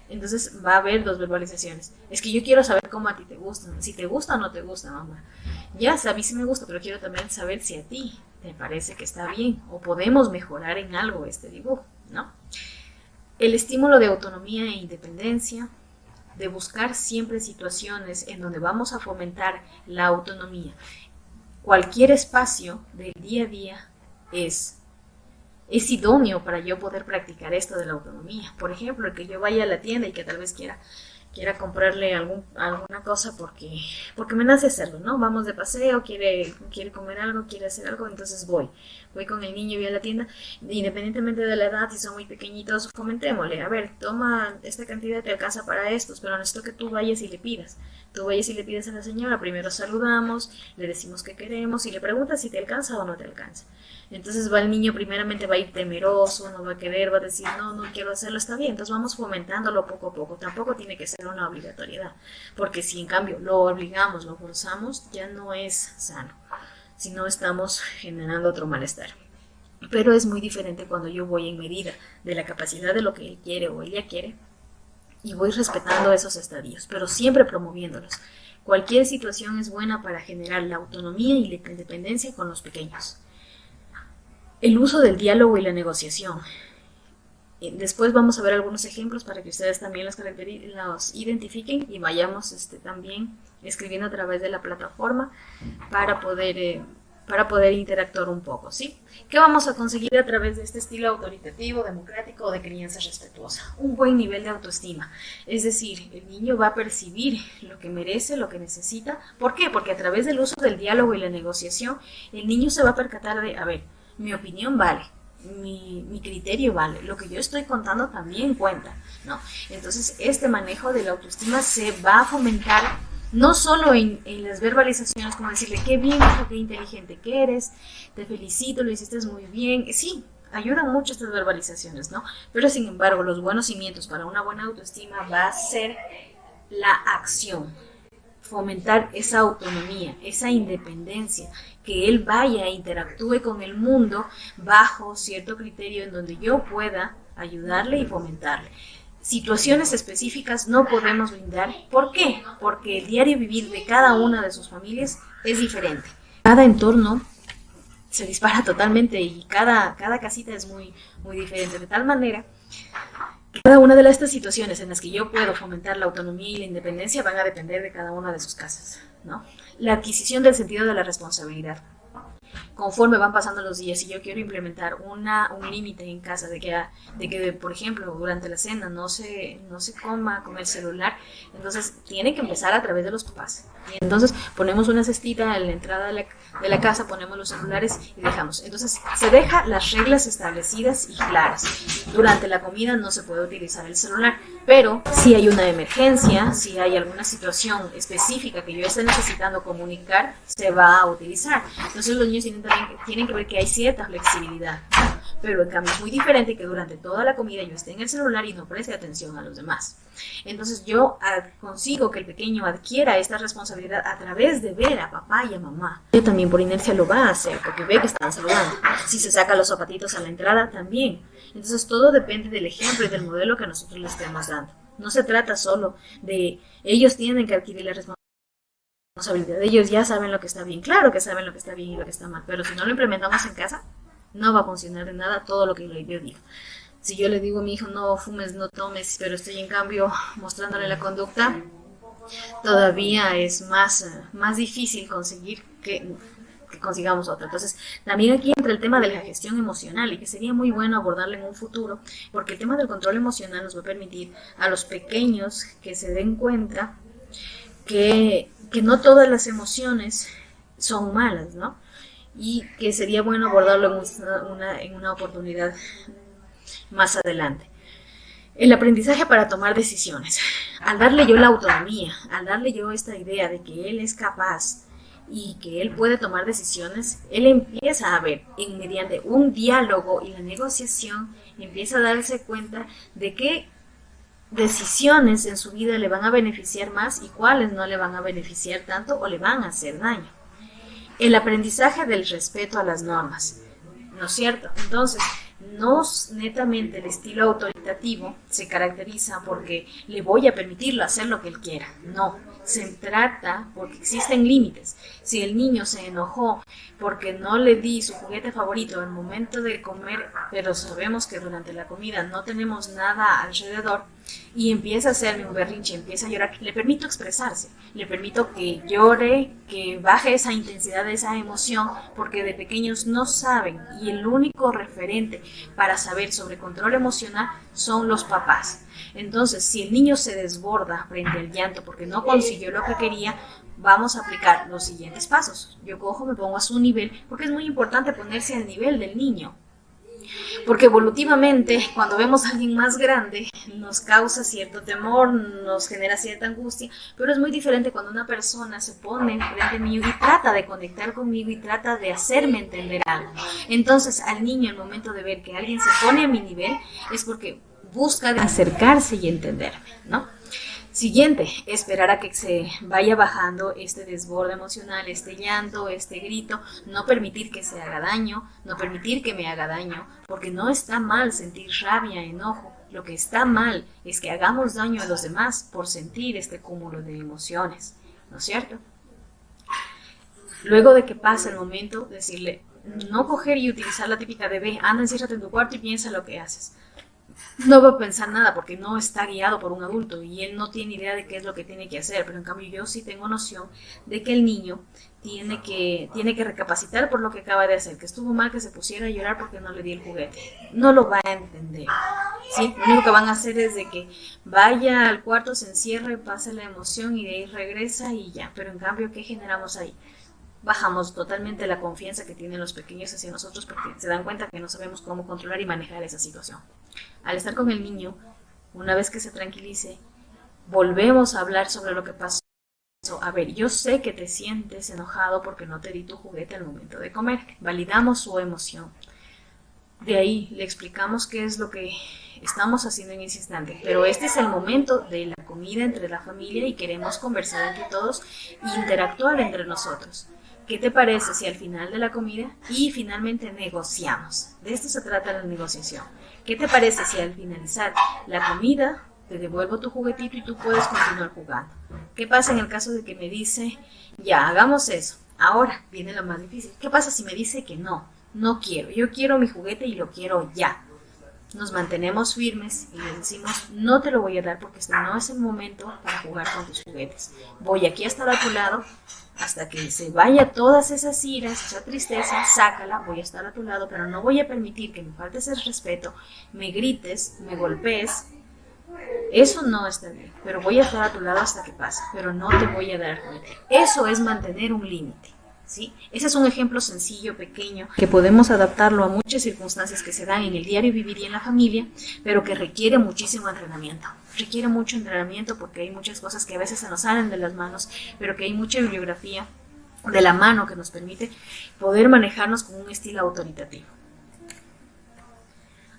Entonces va a haber dos verbalizaciones. Es que yo quiero saber cómo a ti te gusta. Si te gusta o no te gusta, mamá. Ya, a mí sí me gusta, pero quiero también saber si a ti te parece que está bien o podemos mejorar en algo este dibujo, ¿no? El estímulo de autonomía e independencia, de buscar siempre situaciones en donde vamos a fomentar la autonomía. Cualquier espacio del día a día es idóneo para yo poder practicar esto de la autonomía. Por ejemplo, el que yo vaya a la tienda y que tal vez quiera comprarle alguna cosa porque me nace hacerlo, ¿no? Vamos de paseo, quiere comer algo, quiere hacer algo, entonces voy con el niño y voy a la tienda, independientemente de la edad, si son muy pequeñitos, comentémosle, a ver, toma esta cantidad, te alcanza para estos, pero necesito que tú vayas y le pidas. Tú vayas y le pides a la señora, primero saludamos, le decimos que queremos y le preguntas si te alcanza o no te alcanza. Entonces va el niño, primeramente va a ir temeroso, no va a querer, va a decir, no quiero hacerlo, está bien. Entonces vamos fomentándolo poco a poco. Tampoco tiene que ser una obligatoriedad, porque si en cambio lo obligamos, lo forzamos, ya no es sano, si no estamos generando otro malestar. Pero es muy diferente cuando yo voy en medida de la capacidad de lo que él quiere o ella quiere y voy respetando esos estadios, pero siempre promoviéndolos. Cualquier situación es buena para generar la autonomía y la independencia con los pequeños. El uso del diálogo y la negociación. Después vamos a ver algunos ejemplos para que ustedes también los identifiquen y vayamos también escribiendo a través de la plataforma para poder interactuar un poco, ¿sí? ¿Qué vamos a conseguir a través de este estilo autoritativo, democrático o de crianza respetuosa? Un buen nivel de autoestima. Es decir, el niño va a percibir lo que merece, lo que necesita. ¿Por qué? Porque a través del uso del diálogo y la negociación, el niño se va a percatar de, a ver, mi opinión vale, mi criterio vale, lo que yo estoy contando también cuenta, ¿no? Entonces, este manejo de la autoestima se va a fomentar no solo en las verbalizaciones, como decirle, qué bien, hijo, qué inteligente que eres, te felicito, lo hiciste muy bien. Sí, ayudan mucho estas verbalizaciones, ¿no? Pero sin embargo, los buenos cimientos para una buena autoestima va a ser la acción, fomentar esa autonomía, esa independencia, que él vaya e interactúe con el mundo bajo cierto criterio en donde yo pueda ayudarle y fomentarle. Situaciones específicas no podemos brindar. ¿Por qué? Porque el diario vivir de cada una de sus familias es diferente. Cada entorno se dispara totalmente y cada casita es muy, muy diferente. De tal manera que cada una de estas situaciones en las que yo puedo fomentar la autonomía y la independencia van a depender de cada una de sus casas, ¿no? La adquisición del sentido de la responsabilidad. Conforme van pasando los días, si yo quiero implementar un límite en casa de que, por ejemplo, durante la cena no se coma con el celular, entonces tiene que empezar a través de los papás. Y entonces ponemos una cestita en la entrada de la casa, ponemos los celulares y dejamos. Entonces se deja las reglas establecidas y claras. Durante la comida no se puede utilizar el celular, pero si hay una emergencia, si hay alguna situación específica que yo esté necesitando comunicar, se va a utilizar. Entonces los niños tienen que ver que hay cierta flexibilidad, pero en cambio es muy diferente que durante toda la comida yo esté en el celular y no preste atención a los demás. Entonces yo consigo que el pequeño adquiera esta responsabilidad a través de ver a papá y a mamá. Yo también por inercia lo va a hacer porque ve que están saludando. Si se saca los zapatitos a la entrada, también. Entonces todo depende del ejemplo y del modelo que nosotros les estemos dando. No se trata solo de ellos tienen que adquirir la responsabilidad responsabilidad. Ellos ya saben lo que está bien, claro que saben lo que está bien y lo que está mal, pero si no lo implementamos en casa, no va a funcionar de nada todo lo que yo digo. Si yo le digo a mi hijo no fumes, no tomes, pero estoy en cambio mostrándole la conducta, todavía es más difícil conseguir que consigamos otra. Entonces, también aquí entra el tema de la gestión emocional y que sería muy bueno abordarlo en un futuro, porque el tema del control emocional nos va a permitir a los pequeños que se den cuenta que no todas las emociones son malas, ¿no? Y que sería bueno abordarlo en una oportunidad más adelante. El aprendizaje para tomar decisiones. Al darle yo la autonomía, al darle yo esta idea de que él es capaz y que él puede tomar decisiones, él empieza a ver, mediante un diálogo y la negociación, empieza a darse cuenta de qué decisiones en su vida le van a beneficiar más y cuáles no le van a beneficiar tanto o le van a hacer daño. El aprendizaje del respeto a las normas, ¿no es cierto? Entonces, no netamente el estilo autoritativo se caracteriza porque le voy a permitirlo hacer lo que él quiera, no, se trata porque existen límites. Si el niño se enojó porque no le di su juguete favorito al momento de comer, pero sabemos que durante la comida no tenemos nada alrededor, y empieza a hacerme un berrinche, empieza a llorar, le permito expresarse, le permito que llore, que baje esa intensidad de esa emoción, porque de pequeños no saben y el único referente para saber sobre control emocional son los papás. Entonces, si el niño se desborda frente al llanto porque no consiguió lo que quería, vamos a aplicar los siguientes pasos. Yo cojo, me pongo a su nivel, porque es muy importante ponerse al nivel del niño. Porque evolutivamente, cuando vemos a alguien más grande, nos causa cierto temor, nos genera cierta angustia, pero es muy diferente cuando una persona se pone frente a mí y trata de conectar conmigo y trata de hacerme entender algo. Entonces, al niño, al momento de ver que alguien se pone a mi nivel, es porque busca de acercarse y entenderme, ¿no? Siguiente, esperar a que se vaya bajando este desborde emocional, este llanto, este grito, no permitir que se haga daño, no permitir que me haga daño, porque no está mal sentir rabia, enojo. Lo que está mal es que hagamos daño a los demás por sentir este cúmulo de emociones, ¿no es cierto? Luego de que pasa el momento, decirle, no coger y utilizar la típica de ve, anda, enciérrate en tu cuarto y piensa lo que haces. No va a pensar nada porque no está guiado por un adulto y él no tiene idea de qué es lo que tiene que hacer, pero en cambio yo sí tengo noción de que el niño tiene que recapacitar por lo que acaba de hacer, que estuvo mal que se pusiera a llorar porque no le di el juguete. No lo va a entender, ¿sí? Lo único que van a hacer es de que vaya al cuarto, se encierre, pase la emoción y de ahí regresa y ya, pero en cambio, ¿qué generamos ahí? Bajamos totalmente la confianza que tienen los pequeños hacia nosotros porque se dan cuenta que no sabemos cómo controlar y manejar esa situación. Al estar con el niño, una vez que se tranquilice, volvemos a hablar sobre lo que pasó. A ver, yo sé que te sientes enojado porque no te di tu juguete al momento de comer. Validamos su emoción. De ahí le explicamos qué es lo que estamos haciendo en ese instante. Pero este es el momento de la comida entre la familia y queremos conversar entre todos e interactuar entre nosotros. ¿Qué te parece si al final de la comida y finalmente negociamos? De esto se trata la negociación. ¿Qué te parece si al finalizar la comida te devuelvo tu juguetito y tú puedes continuar jugando? ¿Qué pasa en el caso de que me dice, ya, hagamos eso? Ahora viene lo más difícil. ¿Qué pasa si me dice que no? No quiero. Yo quiero mi juguete y lo quiero ya. Nos mantenemos firmes y le decimos, no te lo voy a dar porque este no es el momento para jugar con tus juguetes. Voy aquí a estar a tu lado hasta que se vaya todas esas iras, esa tristeza, sácala, voy a estar a tu lado, pero no voy a permitir que me faltes el respeto, me grites, me golpees. Eso no está bien, pero voy a estar a tu lado hasta que pase, pero no te voy a dar juguete. Eso es mantener un límite. ¿Sí? Ese es un ejemplo sencillo, pequeño, que podemos adaptarlo a muchas circunstancias que se dan en el diario vivir y en la familia, pero que requiere muchísimo entrenamiento. Requiere mucho entrenamiento porque hay muchas cosas que a veces se nos salen de las manos, pero que hay mucha bibliografía de la mano que nos permite poder manejarnos con un estilo autoritativo.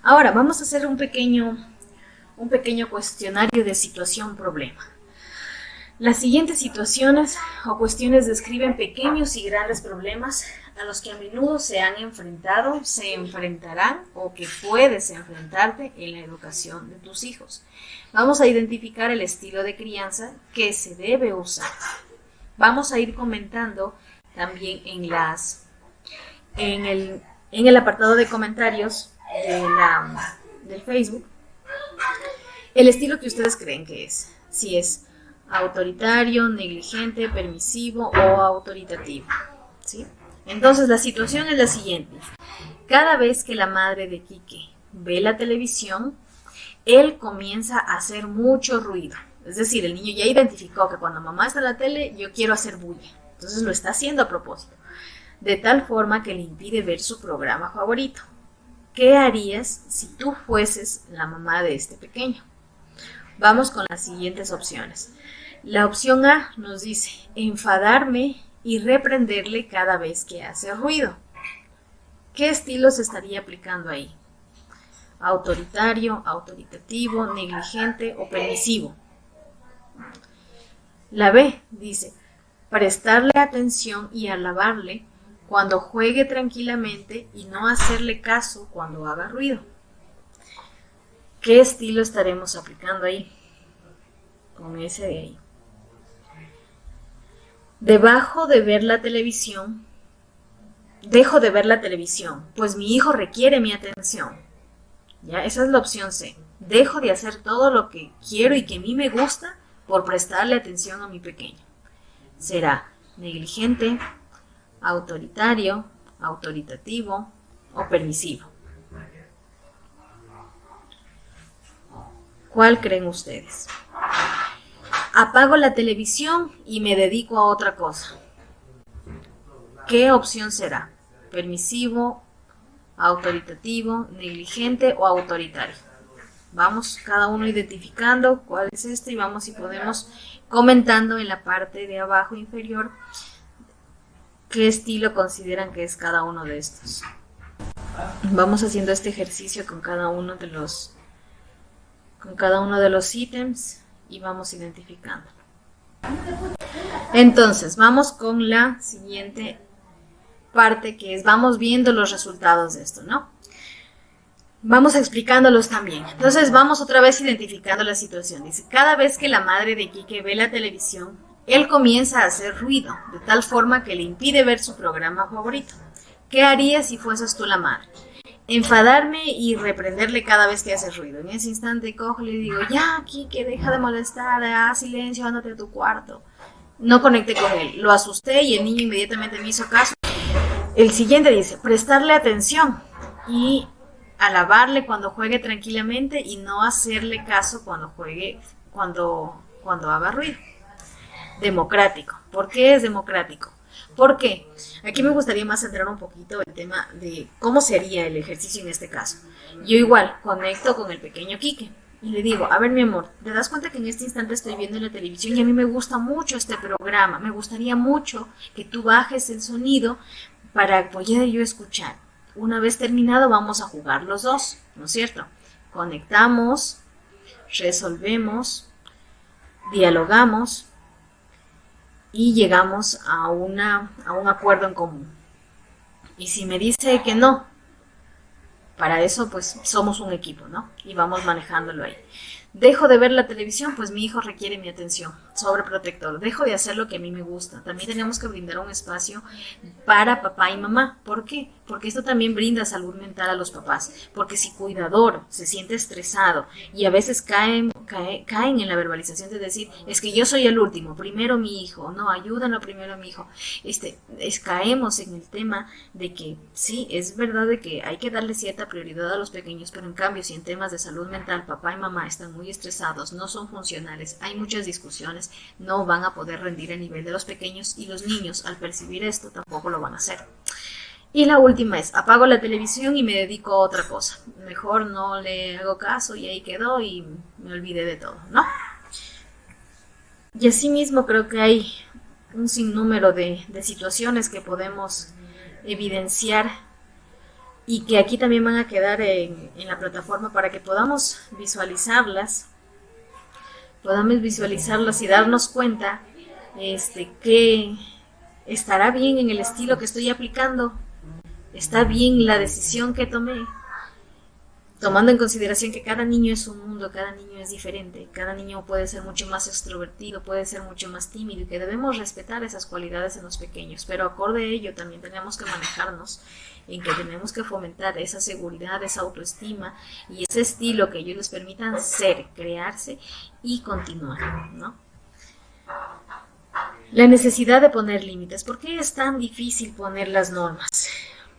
Ahora vamos a hacer un pequeño cuestionario de situación-problema. Las siguientes situaciones o cuestiones describen pequeños y grandes problemas a los que a menudo se han enfrentado, se enfrentarán o que puedes enfrentarte en la educación de tus hijos. Vamos a identificar el estilo de crianza que se debe usar. Vamos a ir comentando también en el apartado de comentarios del Facebook el estilo que ustedes creen que es. Si es autoritario, negligente, permisivo o autoritativo, ¿sí? Entonces la situación es la siguiente. Cada vez que la madre de Quique ve la televisión, él comienza a hacer mucho ruido. Es decir, el niño ya identificó que cuando mamá está en la tele, yo quiero hacer bulla. Entonces lo está haciendo a propósito. De tal forma que le impide ver su programa favorito. ¿Qué harías si tú fueses la mamá de este pequeño? Vamos con las siguientes opciones. La opción A nos dice enfadarme y reprenderle cada vez que hace ruido. ¿Qué estilo se estaría aplicando ahí? Autoritario, autoritativo, negligente o permisivo. La B dice prestarle atención y alabarle cuando juegue tranquilamente y no hacerle caso cuando haga ruido. ¿Qué estilo estaremos aplicando ahí? Con ese de ahí. Dejo de ver la televisión, pues mi hijo requiere mi atención. ¿Ya? Esa es la opción C. Dejo de hacer todo lo que quiero y que a mí me gusta por prestarle atención a mi pequeño. Será negligente, autoritario, autoritativo o permisivo. ¿Cuál creen ustedes? Apago la televisión y me dedico a otra cosa. ¿Qué opción será? ¿Permisivo, autoritativo, negligente o autoritario? Vamos cada uno identificando cuál es este y vamos, si podemos, comentando en la parte de abajo inferior qué estilo consideran que es cada uno de estos. Vamos haciendo este ejercicio con cada uno de los ítems y vamos identificando. Entonces, vamos con la siguiente parte, que es vamos viendo los resultados de esto, ¿no? Vamos explicándolos también. Entonces, vamos otra vez identificando la situación. Dice, cada vez que la madre de Quique ve la televisión, él comienza a hacer ruido, de tal forma que le impide ver su programa favorito. ¿Qué harías si fueses tú la madre? Enfadarme y reprenderle cada vez que hace ruido. En ese instante cojo y le digo, ya, Quique, deja de molestar, haz silencio, ándate a tu cuarto. No conecté con él, lo asusté y el niño inmediatamente me hizo caso. El siguiente dice, prestarle atención y alabarle cuando juegue tranquilamente y no hacerle caso cuando haga ruido. Democrático. ¿Por qué es democrático? ¿Por qué? Aquí me gustaría más centrar un poquito el tema de cómo sería el ejercicio en este caso. Yo igual conecto con el pequeño Quique y le digo, a ver mi amor, ¿te das cuenta que en este instante estoy viendo la televisión y a mí me gusta mucho este programa? Me gustaría mucho que tú bajes el sonido para poder yo escuchar. Una vez terminado vamos a jugar los dos, ¿no es cierto? Conectamos, resolvemos, dialogamos y llegamos a un acuerdo en común. Y si me dice que no, para eso pues somos un equipo, ¿no? Y vamos manejándolo ahí. Dejo de ver la televisión, pues mi hijo requiere mi atención, sobreprotector. Dejo de hacer lo que a mí me gusta. También tenemos que brindar un espacio para papá y mamá. ¿Por qué? Porque esto también brinda salud mental a los papás. Porque si cuidador se siente estresado y a veces caen en la verbalización de decir, es que yo soy el último, primero mi hijo, no, ayúdalo primero a mi hijo. Caemos en el tema de que sí, es verdad de que hay que darle cierta prioridad a los pequeños, pero en cambio si en temas de salud mental papá y mamá están muy estresados, no son funcionales, hay muchas discusiones, no van a poder rendir a nivel de los pequeños y los niños al percibir esto tampoco lo van a hacer. Y la última es, apago la televisión y me dedico a otra cosa. Mejor no le hago caso y ahí quedó y me olvidé de todo, ¿no? Y asimismo creo que hay un sinnúmero de situaciones que podemos evidenciar y que aquí también van a quedar en la plataforma para que podamos visualizarlas y darnos cuenta que estará bien en el estilo que estoy aplicando, está bien la decisión que tomé, tomando en consideración que cada niño es un mundo, cada niño es diferente, cada niño puede ser mucho más extrovertido, puede ser mucho más tímido y que debemos respetar esas cualidades en los pequeños, pero acorde a ello también tenemos que manejarnos en que tenemos que fomentar esa seguridad, esa autoestima y ese estilo que ellos les permitan ser, crearse y continuar, ¿no? La necesidad de poner límites. ¿Por qué es tan difícil poner las normas?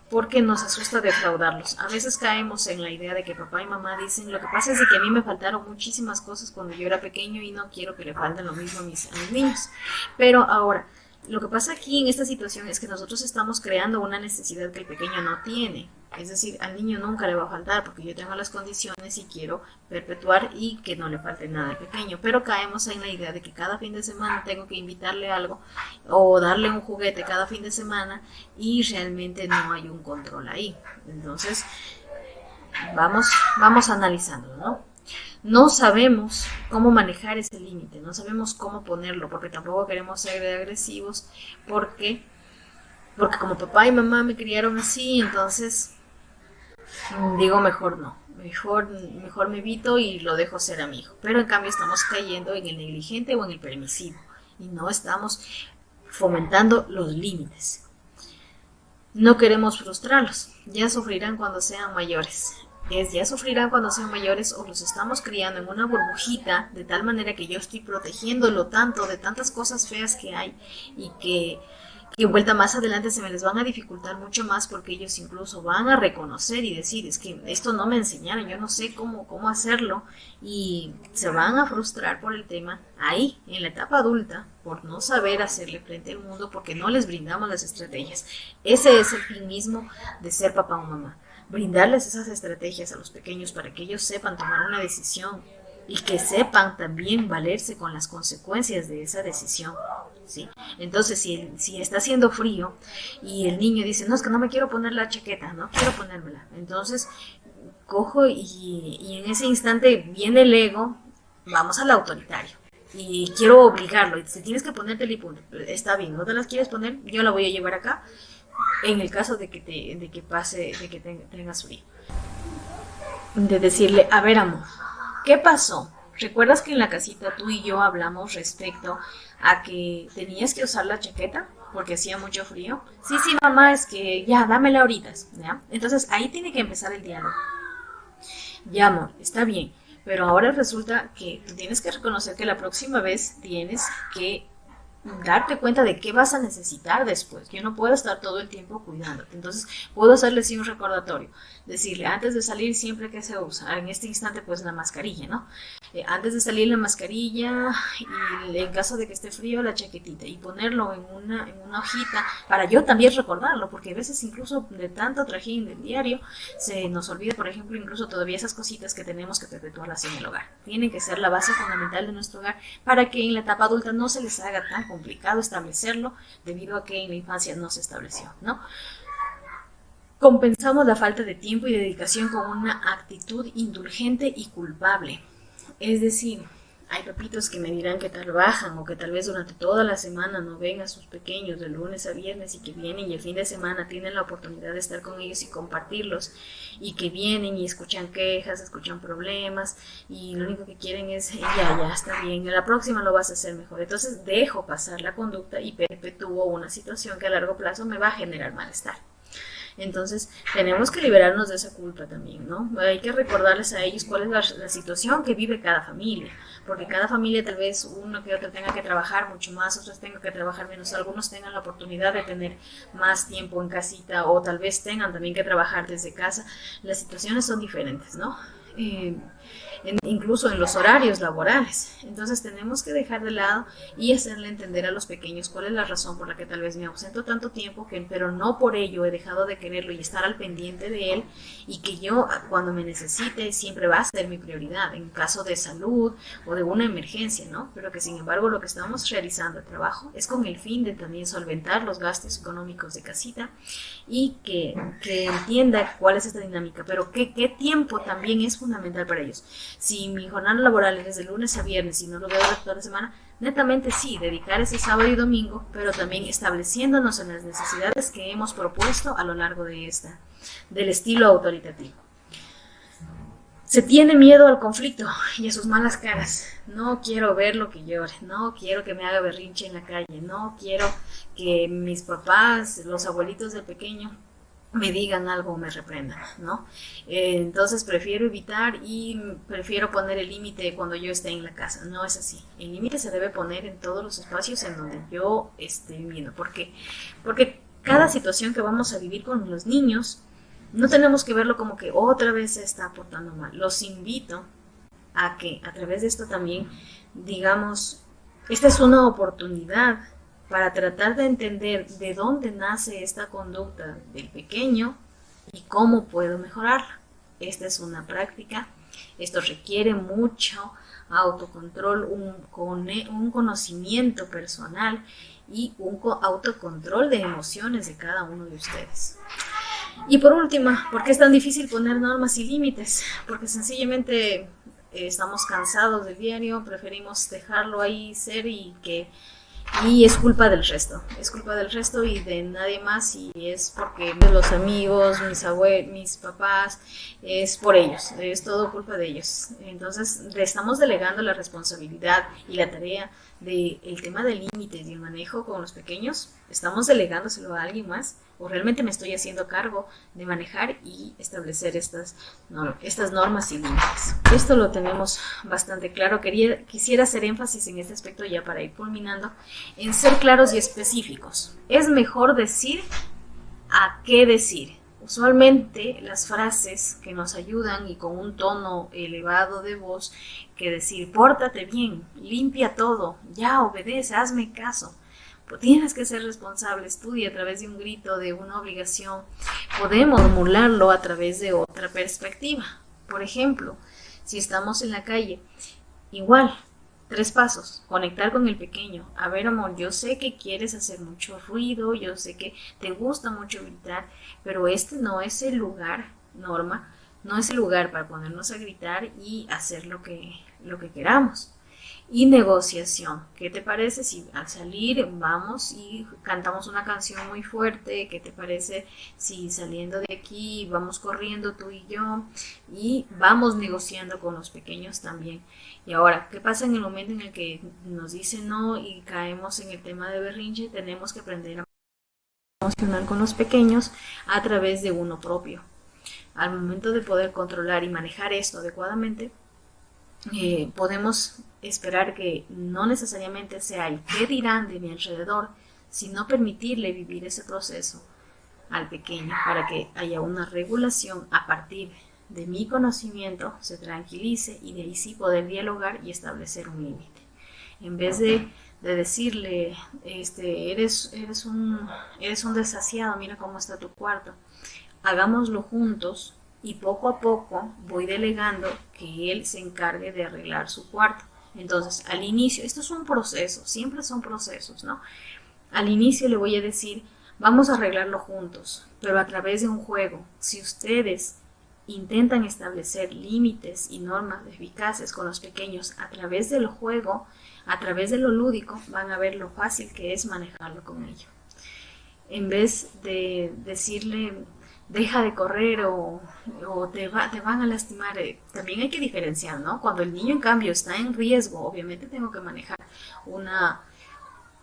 Porque nos asusta defraudarlos. A veces caemos en la idea de que papá y mamá dicen, lo que pasa es que a mí me faltaron muchísimas cosas cuando yo era pequeño y no quiero que le falten lo mismo a mis niños. Pero ahora, lo que pasa aquí en esta situación es que nosotros estamos creando una necesidad que el pequeño no tiene. Es decir, al niño nunca le va a faltar porque yo tengo las condiciones y quiero perpetuar y que no le falte nada al pequeño. Pero caemos en la idea de que cada fin de semana tengo que invitarle algo o darle un juguete cada fin de semana y realmente no hay un control ahí. Entonces, vamos analizándolo, ¿no? No sabemos cómo manejar ese límite, no sabemos cómo ponerlo, porque tampoco queremos ser agresivos, porque como papá y mamá me criaron así, entonces digo mejor no, mejor me evito y lo dejo ser a mi hijo. Pero en cambio estamos cayendo en el negligente o en el permisivo y no estamos fomentando los límites. No queremos frustrarlos, ya sufrirán cuando sean mayores. Ya sufrirán cuando sean mayores o los estamos criando en una burbujita de tal manera que yo estoy protegiéndolo tanto de tantas cosas feas que hay y que vuelta más adelante se me les van a dificultar mucho más porque ellos incluso van a reconocer y decir, es que esto no me enseñaron, yo no sé cómo hacerlo y se van a frustrar por el tema ahí, en la etapa adulta, por no saber hacerle frente al mundo porque no les brindamos las estrategias. Ese es el fin mismo de ser papá o mamá. Brindarles esas estrategias a los pequeños para que ellos sepan tomar una decisión y que sepan también valerse con las consecuencias de esa decisión, ¿sí? Entonces, si está haciendo frío y el niño dice, no, es que no me quiero poner la chaqueta, no quiero ponérmela, entonces cojo y en ese instante viene el ego, vamos al autoritario. Y quiero obligarlo, y si tienes que ponértela y punto, está bien, no te las quieres poner, yo la voy a llevar acá, en el caso de que tengas frío. De decirle, a ver amor, ¿qué pasó? ¿Recuerdas que en la casita tú y yo hablamos respecto a que tenías que usar la chaqueta porque hacía mucho frío? Sí, mamá, es que ya, dámela ahorita, ¿ya? Entonces ahí tiene que empezar el diálogo. Ya amor, está bien, pero ahora resulta que tú tienes que reconocer que la próxima vez tienes que darte cuenta de qué vas a necesitar después. Yo no puedo estar todo el tiempo cuidándote. Entonces, puedo hacerle así un recordatorio. Decirle, antes de salir siempre que se usa. En este instante, pues la mascarilla, ¿no? Antes de salir la mascarilla y en caso de que esté frío, la chaquetita. Y ponerlo en una hojita para yo también recordarlo. Porque a veces incluso de tanto trajín del diario, se nos olvida, por ejemplo, incluso todavía esas cositas que tenemos que perpetuarlas en el hogar. Tienen que ser la base fundamental de nuestro hogar para que en la etapa adulta no se les haga tan complicado establecerlo debido a que en la infancia no se estableció, ¿no? Compensamos la falta de tiempo y dedicación con una actitud indulgente y culpable. Es decir, hay papitos que me dirán que trabajan o que tal vez durante toda la semana no ven a sus pequeños de lunes a viernes y que vienen y el fin de semana tienen la oportunidad de estar con ellos y compartirlos y que vienen y escuchan quejas, escuchan problemas y lo único que quieren es ya está bien, la próxima lo vas a hacer mejor. Entonces dejo pasar la conducta y perpetúo una situación que a largo plazo me va a generar malestar. Entonces tenemos que liberarnos de esa culpa también, ¿no? Hay que recordarles a ellos cuál es la situación que vive cada familia, porque cada familia tal vez uno que otro tenga que trabajar mucho más, otros tengan que trabajar menos, algunos tengan la oportunidad de tener más tiempo en casita o tal vez tengan también que trabajar desde casa. Las situaciones son diferentes, ¿no? Incluso en los horarios laborales. Entonces tenemos que dejar de lado y hacerle entender a los pequeños cuál es la razón por la que tal vez me ausento tanto tiempo, pero no por ello he dejado de quererlo y estar al pendiente de él, y que yo cuando me necesite siempre va a ser mi prioridad en caso de salud o de una emergencia, ¿no? Pero que sin embargo lo que estamos realizando el trabajo es con el fin de también solventar los gastos económicos de casita y que entienda cuál es esta dinámica, pero qué tiempo también es fundamental para ellos. Si mi jornada laboral es desde lunes a viernes y no lo veo toda la semana, netamente sí, dedicar ese sábado y domingo, pero también estableciéndonos en las necesidades que hemos propuesto a lo largo del estilo autoritativo. Se tiene miedo al conflicto y a sus malas caras. No quiero verlo que llore, no quiero que me haga berrinche en la calle, no quiero que mis papás, los abuelitos del pequeño, me digan algo o me reprendan, ¿no? Entonces prefiero evitar y prefiero poner el límite cuando yo esté en la casa. No es así. El límite se debe poner en todos los espacios en donde yo esté viviendo. ¿Por qué? Porque cada situación que vamos a vivir con los niños no tenemos que verlo como que otra vez se está portando mal. Los invito a que a través de esto también digamos, esta es una oportunidad para tratar de entender de dónde nace esta conducta del pequeño y cómo puedo mejorarla. Esta es una práctica, esto requiere mucho autocontrol, un conocimiento personal y un autocontrol de emociones de cada uno de ustedes. Y por último, ¿por qué es tan difícil poner normas y límites? Porque sencillamente estamos cansados del diario, preferimos dejarlo ahí ser y es culpa del resto, es culpa del resto y de nadie más y es porque los amigos, mis papás, es por ellos, es todo culpa de ellos. Entonces le estamos delegando la responsabilidad y la tarea del tema de límites y el manejo con los pequeños, estamos delegándoselo a alguien más o realmente me estoy haciendo cargo de manejar y establecer estas normas y límites. Esto lo tenemos bastante claro. Quisiera hacer énfasis en este aspecto ya para ir culminando, en ser claros y específicos. Es mejor decir a qué decir. Usualmente las frases que nos ayudan y con un tono elevado de voz que decir, pórtate bien, limpia todo, ya obedece, hazme caso. Tienes que ser responsable, estudia a través de un grito, de una obligación. Podemos formularlo a través de otra perspectiva. Por ejemplo, si estamos en la calle, igual, 3 pasos, conectar con el pequeño. A ver, amor, yo sé que quieres hacer mucho ruido, yo sé que te gusta mucho gritar, pero este no es el lugar, Norma, no es el lugar para ponernos a gritar y hacer lo que queramos. Y negociación. ¿Qué te parece si al salir vamos y cantamos una canción muy fuerte? ¿Qué te parece si saliendo de aquí vamos corriendo tú y yo y vamos negociando con los pequeños también? Y ahora, ¿qué pasa en el momento en el que nos dicen no y caemos en el tema de berrinche? Tenemos que aprender a emocionar con los pequeños a través de uno propio. Al momento de poder controlar y manejar esto adecuadamente, podemos esperar que no necesariamente sea el qué dirán de mi alrededor, sino permitirle vivir ese proceso al pequeño para que haya una regulación a partir de mi conocimiento, se tranquilice y de ahí sí poder dialogar y establecer un límite. En vez de decirle, eres un desasiado, mira cómo está tu cuarto, hagámoslo juntos y poco a poco voy delegando que él se encargue de arreglar su cuarto. Entonces, al inicio, esto es un proceso, siempre son procesos, ¿no? Al inicio le voy a decir, vamos a arreglarlo juntos, pero a través de un juego. Si ustedes intentan establecer límites y normas eficaces con los pequeños a través del juego, a través de lo lúdico, van a ver lo fácil que es manejarlo con ellos. En vez de decirle, deja de correr o te van a lastimar, también hay que diferenciar, ¿no? Cuando el niño en cambio está en riesgo, obviamente tengo que manejar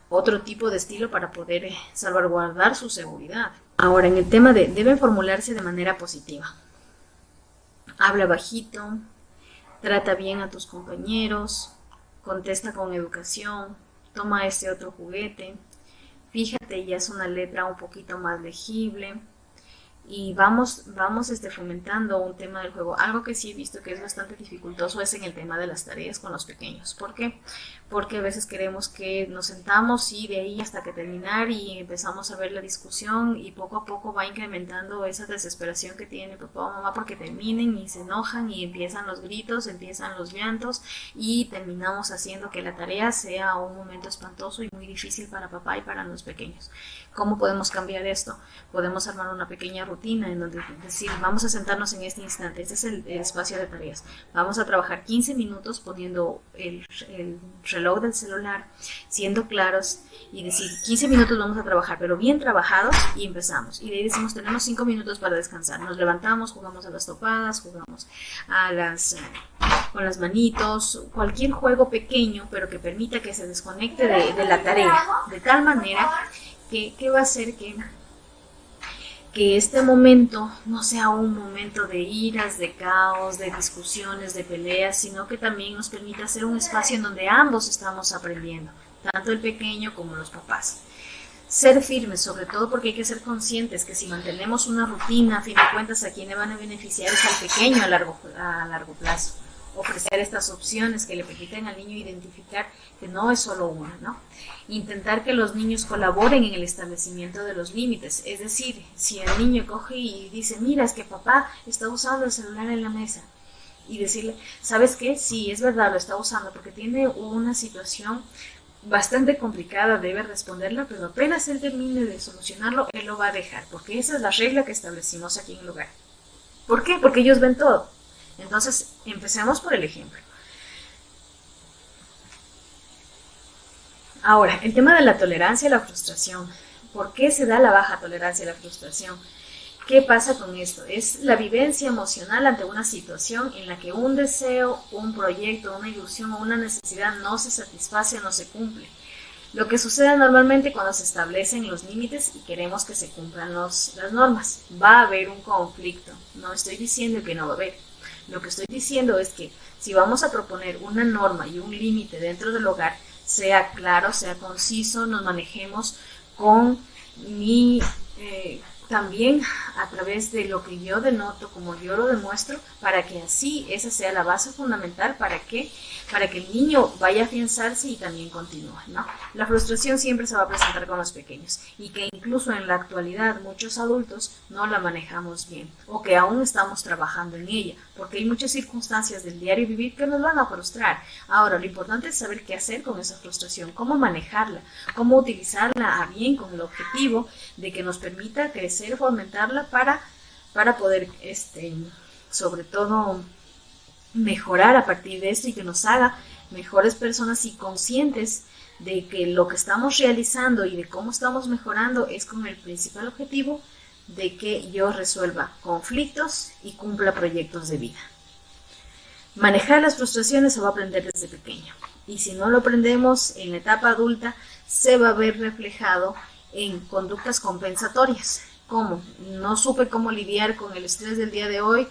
otro tipo de estilo para poder salvaguardar su seguridad. Ahora, en el tema deben formularse de manera positiva. Habla bajito, trata bien a tus compañeros, contesta con educación, toma este otro juguete, fíjate y haz una letra un poquito más legible. Y vamos fomentando un tema del juego. Algo que sí he visto que es bastante dificultoso es en el tema de las tareas con los pequeños. ¿Por qué? Porque a veces queremos que nos sentamos y de ahí hasta que terminar y empezamos a ver la discusión y poco a poco va incrementando esa desesperación que tiene papá o mamá porque terminen y se enojan y empiezan los gritos, empiezan los llantos y terminamos haciendo que la tarea sea un momento espantoso y muy difícil para papá y para los pequeños. ¿Cómo podemos cambiar esto? Podemos armar una pequeña rutina rutina en donde decir, vamos a sentarnos en este instante, este es el espacio de tareas, vamos a trabajar 15 minutos poniendo el reloj del celular, siendo claros y decir, 15 minutos vamos a trabajar, pero bien trabajados, y empezamos. Y de ahí decimos, tenemos 5 minutos para descansar, nos levantamos, jugamos a las topadas, jugamos con las manitos, cualquier juego pequeño, pero que permita que se desconecte de la tarea, de tal manera que va a hacer que este momento no sea un momento de iras, de caos, de discusiones, de peleas, sino que también nos permita ser un espacio en donde ambos estamos aprendiendo, tanto el pequeño como los papás. Ser firmes, sobre todo porque hay que ser conscientes que si mantenemos una rutina, a fin de cuentas, a quien le van a beneficiar es al pequeño a largo plazo. Ofrecer estas opciones que le permiten al niño identificar que no es solo una, ¿no? Intentar que los niños colaboren en el establecimiento de los límites. Es decir, si el niño coge y dice, mira, es que papá está usando el celular en la mesa, y decirle, ¿sabes qué? Sí, es verdad, lo está usando porque tiene una situación bastante complicada, debe responderla, pero apenas él termine de solucionarlo, él lo va a dejar, porque esa es la regla que establecimos aquí en el hogar. ¿Por qué? Porque ellos ven todo. Entonces, empecemos por el ejemplo. Ahora, el tema de la tolerancia a la frustración. ¿Por qué se da la baja tolerancia a la frustración? ¿Qué pasa con esto? Es la vivencia emocional ante una situación en la que un deseo, un proyecto, una ilusión o una necesidad no se satisface o no se cumple. Lo que sucede normalmente cuando se establecen los límites y queremos que se cumplan las normas. Va a haber un conflicto. No estoy diciendo que no va a haber. Lo que estoy diciendo es que si vamos a proponer una norma y un límite dentro del hogar, sea claro, sea conciso, nos manejemos con también a través de lo que yo denoto, como yo lo demuestro, para que así esa sea la base fundamental para que el niño vaya a afianzarse y también continúe, ¿no? La frustración siempre se va a presentar con los pequeños y que incluso en la actualidad muchos adultos no la manejamos bien o que aún estamos trabajando en ella, porque hay muchas circunstancias del diario vivir que nos van a frustrar. Ahora, lo importante es saber qué hacer con esa frustración, cómo manejarla, cómo utilizarla a bien con el objetivo de que nos permita crecer, fomentarla para poder, sobre todo, mejorar a partir de esto y que nos haga mejores personas y conscientes de que lo que estamos realizando y de cómo estamos mejorando es con el principal objetivo de que yo resuelva conflictos y cumpla proyectos de vida. Manejar las frustraciones se va a aprender desde pequeño y si no lo aprendemos en la etapa adulta se va a ver reflejado en conductas compensatorias, como no supe cómo lidiar con el estrés del día de hoy,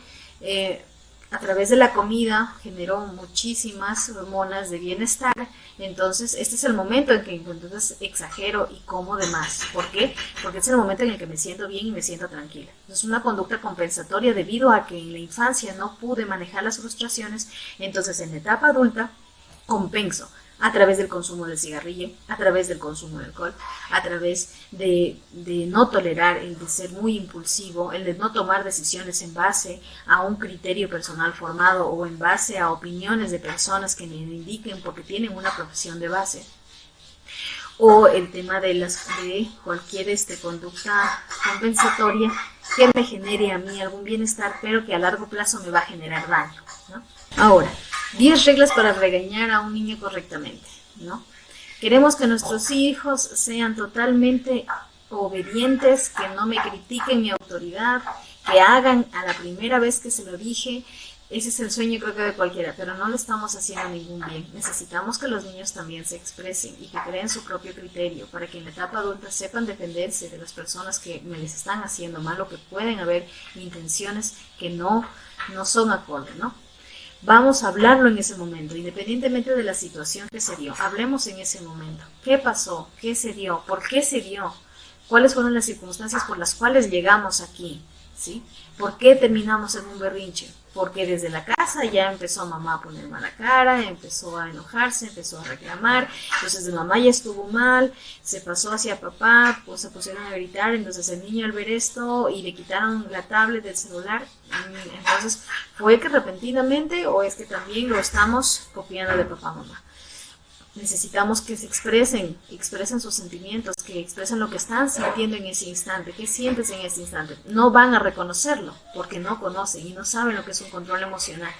a través de la comida generó muchísimas hormonas de bienestar, entonces este es el momento en que entonces exagero y como de más. ¿Por qué? Porque es el momento en el que me siento bien y me siento tranquila. Es una conducta compensatoria debido a que en la infancia no pude manejar las frustraciones, entonces en la etapa adulta compenso a través del consumo del cigarrillo, a través del consumo de alcohol, a través de no tolerar el de ser muy impulsivo, el de no tomar decisiones en base a un criterio personal formado o en base a opiniones de personas que me indiquen porque tienen una profesión de base. O el tema de cualquier conducta compensatoria que me genere a mí algún bienestar, pero que a largo plazo me va a generar daño, ¿no? Ahora, 10 reglas para regañar a un niño correctamente, ¿no? Queremos que nuestros hijos sean totalmente obedientes, que no me critiquen mi autoridad, que hagan a la primera vez que se lo dije. Ese es el sueño creo que de cualquiera, pero no le estamos haciendo ningún bien. Necesitamos que los niños también se expresen y que creen su propio criterio para que en la etapa adulta sepan defenderse de las personas que me les están haciendo mal o que pueden haber intenciones que no son acorde, ¿no? Vamos a hablarlo en ese momento, independientemente de la situación que se dio. Hablemos en ese momento. ¿Qué pasó? ¿Qué se dio? ¿Por qué se dio? ¿Cuáles fueron las circunstancias por las cuales llegamos aquí? ¿Sí? ¿Por qué terminamos en un berrinche? Porque desde la casa ya empezó mamá a poner mala cara, empezó a enojarse, empezó a reclamar, entonces mamá ya estuvo mal, se pasó hacia papá, pues se pusieron a gritar, entonces el niño al ver esto y le quitaron la tablet del celular, entonces ¿fue que repentinamente o es que también lo estamos copiando de papá mamá? necesitamos que se expresen sus sentimientos, que expresen lo que están sintiendo en ese instante, qué sientes en ese instante. No van a reconocerlo porque no conocen y no saben lo que es un control emocional.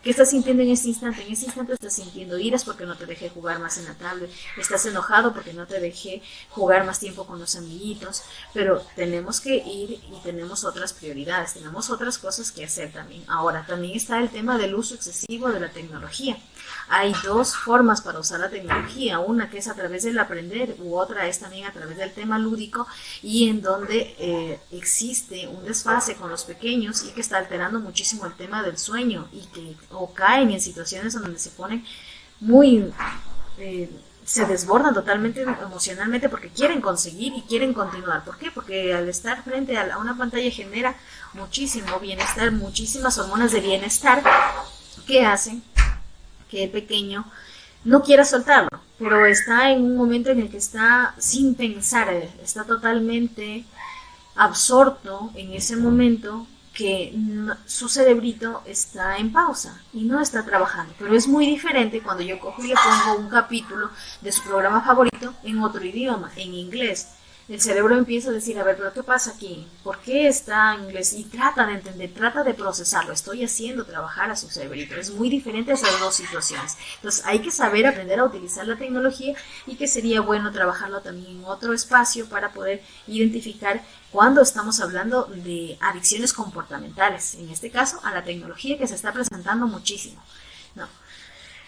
¿Qué estás sintiendo en ese instante? En ese instante estás sintiendo iras porque no te dejé jugar más en la tablet. Estás enojado porque no te dejé jugar más tiempo con los amiguitos. Pero tenemos que ir y tenemos otras prioridades, tenemos otras cosas que hacer también. Ahora, también está el tema del uso excesivo de la tecnología. Hay dos formas para usar la tecnología, una que es a través del aprender u otra es también a través del tema lúdico y en donde existe un desfase con los pequeños y que está alterando muchísimo el tema del sueño y que o caen en situaciones en donde se ponen muy... se desbordan totalmente emocionalmente porque quieren conseguir y quieren continuar. ¿Por qué? Porque al estar frente a una pantalla genera muchísimo bienestar, muchísimas hormonas de bienestar que hacen que el pequeño no quiera soltarlo, pero está en un momento en el que está sin pensar, está totalmente absorto en ese momento que su cerebrito está en pausa y no está trabajando. Pero es muy diferente cuando yo cojo y le pongo un capítulo de su programa favorito en otro idioma, en inglés. El cerebro empieza a decir, a ver, pero ¿qué pasa aquí? ¿Por qué está en inglés? Y trata de entender, trata de procesarlo. Estoy haciendo trabajar a su cerebrito. Es muy diferente esas dos situaciones. Entonces hay que saber aprender a utilizar la tecnología y que sería bueno trabajarlo también en otro espacio para poder identificar cuando estamos hablando de adicciones comportamentales. En este caso, a la tecnología que se está presentando muchísimo. ¿No?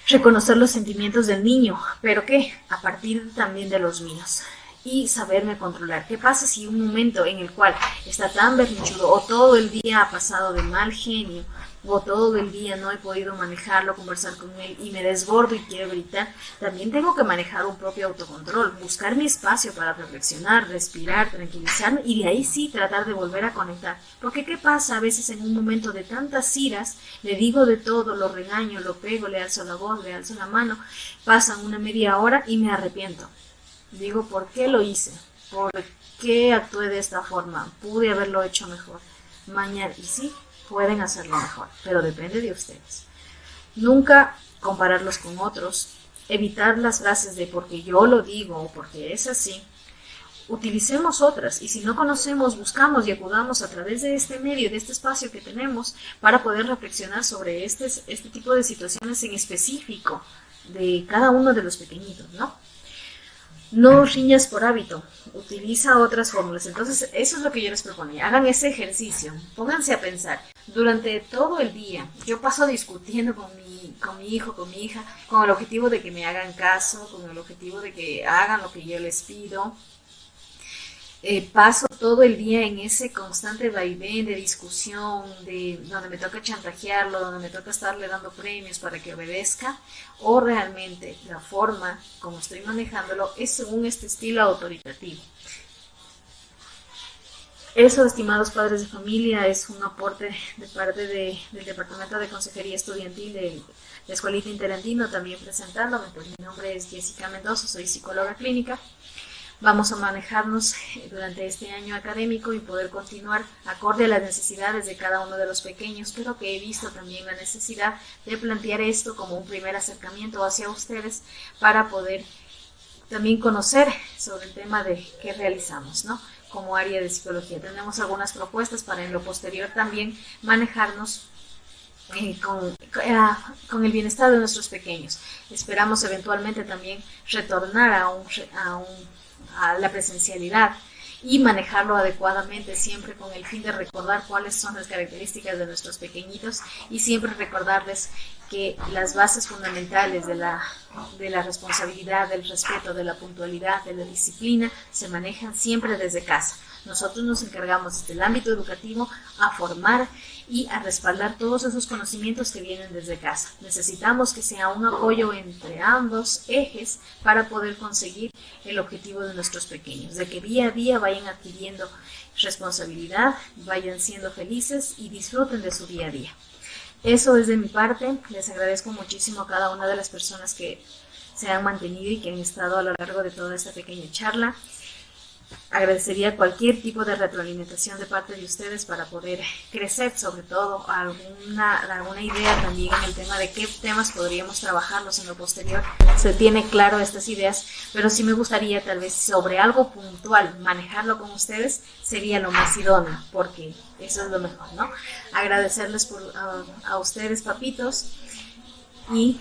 Reconocer los sentimientos del niño, pero ¿qué? A partir también de los míos. Y saberme controlar. ¿Qué pasa si un momento en el cual está tan berrinchudo o todo el día ha pasado de mal genio o todo el día no he podido manejarlo, conversar con él y me desbordo y quiero gritar? También tengo que manejar un propio autocontrol, buscar mi espacio para reflexionar, respirar, tranquilizarme y de ahí sí tratar de volver a conectar. Porque ¿qué pasa? A veces en un momento de tantas iras le digo de todo, lo regaño, lo pego, le alzo la voz, le alzo la mano, pasan una media hora y me arrepiento. Digo, ¿por qué lo hice? ¿Por qué actué de esta forma? Pude haberlo hecho mejor. Mañana, y sí, pueden hacerlo mejor, pero depende de ustedes. Nunca compararlos con otros, evitar las frases de porque yo lo digo o porque es así. Utilicemos otras y si no conocemos, buscamos y acudamos a través de este medio, de este espacio que tenemos para poder reflexionar sobre este tipo de situaciones en específico de cada uno de los pequeñitos, ¿no? No riñas por hábito, utiliza otras fórmulas. Entonces, eso es lo que yo les proponía. Hagan ese ejercicio, pónganse a pensar. Durante todo el día, yo paso discutiendo con mi hijo, con mi hija, con el objetivo de que me hagan caso, con el objetivo de que hagan lo que yo les pido. Paso todo el día en ese constante vaivén de discusión, de donde me toca chantajearlo, donde me toca estarle dando premios para que obedezca, o realmente la forma como estoy manejándolo es según este estilo autoritativo. Eso, estimados padres de familia, es un aporte de parte del Departamento de Consejería Estudiantil de la Escuelita Interandino, también presentándome. Pues mi nombre es Jessica Mendoza, soy psicóloga clínica. Vamos a manejarnos durante este año académico y poder continuar acorde a las necesidades de cada uno de los pequeños, pero que he visto también la necesidad de plantear esto como un primer acercamiento hacia ustedes para poder también conocer sobre el tema de qué realizamos, ¿no? Como área de psicología. Tenemos algunas propuestas para en lo posterior también manejarnos con el bienestar de nuestros pequeños. Esperamos eventualmente también retornar a la presencialidad y manejarlo adecuadamente, siempre con el fin de recordar cuáles son las características de nuestros pequeñitos y siempre recordarles que las bases fundamentales de la responsabilidad, del respeto, de la puntualidad, de la disciplina se manejan siempre desde casa. Nosotros nos encargamos desde el ámbito educativo a formar y a respaldar todos esos conocimientos que vienen desde casa. Necesitamos que sea un apoyo entre ambos ejes para poder conseguir el objetivo de nuestros pequeños, de que día a día vayan adquiriendo responsabilidad, vayan siendo felices y disfruten de su día a día. Eso es de mi parte. Les agradezco muchísimo a cada una de las personas que se han mantenido y que han estado a lo largo de toda esta pequeña charla. Agradecería cualquier tipo de retroalimentación de parte de ustedes para poder crecer, sobre todo alguna idea también en el tema de qué temas podríamos trabajarlos en lo posterior. Se tiene claro estas ideas, pero sí me gustaría tal vez sobre algo puntual, manejarlo con ustedes sería lo más idóneo, porque eso es lo mejor, ¿no? Agradecerles a ustedes, papitos, y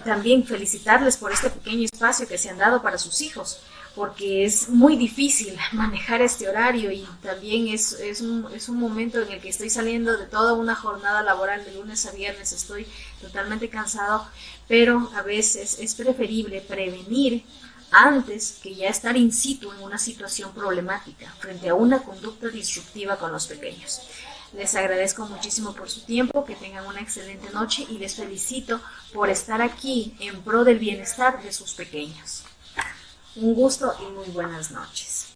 también felicitarles por este pequeño espacio que se han dado para sus hijos, porque es muy difícil manejar este horario y también es un momento en el que estoy saliendo de toda una jornada laboral de lunes a viernes, estoy totalmente cansado, pero a veces es preferible prevenir antes que ya estar in situ en una situación problemática frente a una conducta disruptiva con los pequeños. Les agradezco muchísimo por su tiempo, que tengan una excelente noche y les felicito por estar aquí en pro del bienestar de sus pequeños. Un gusto y muy buenas noches.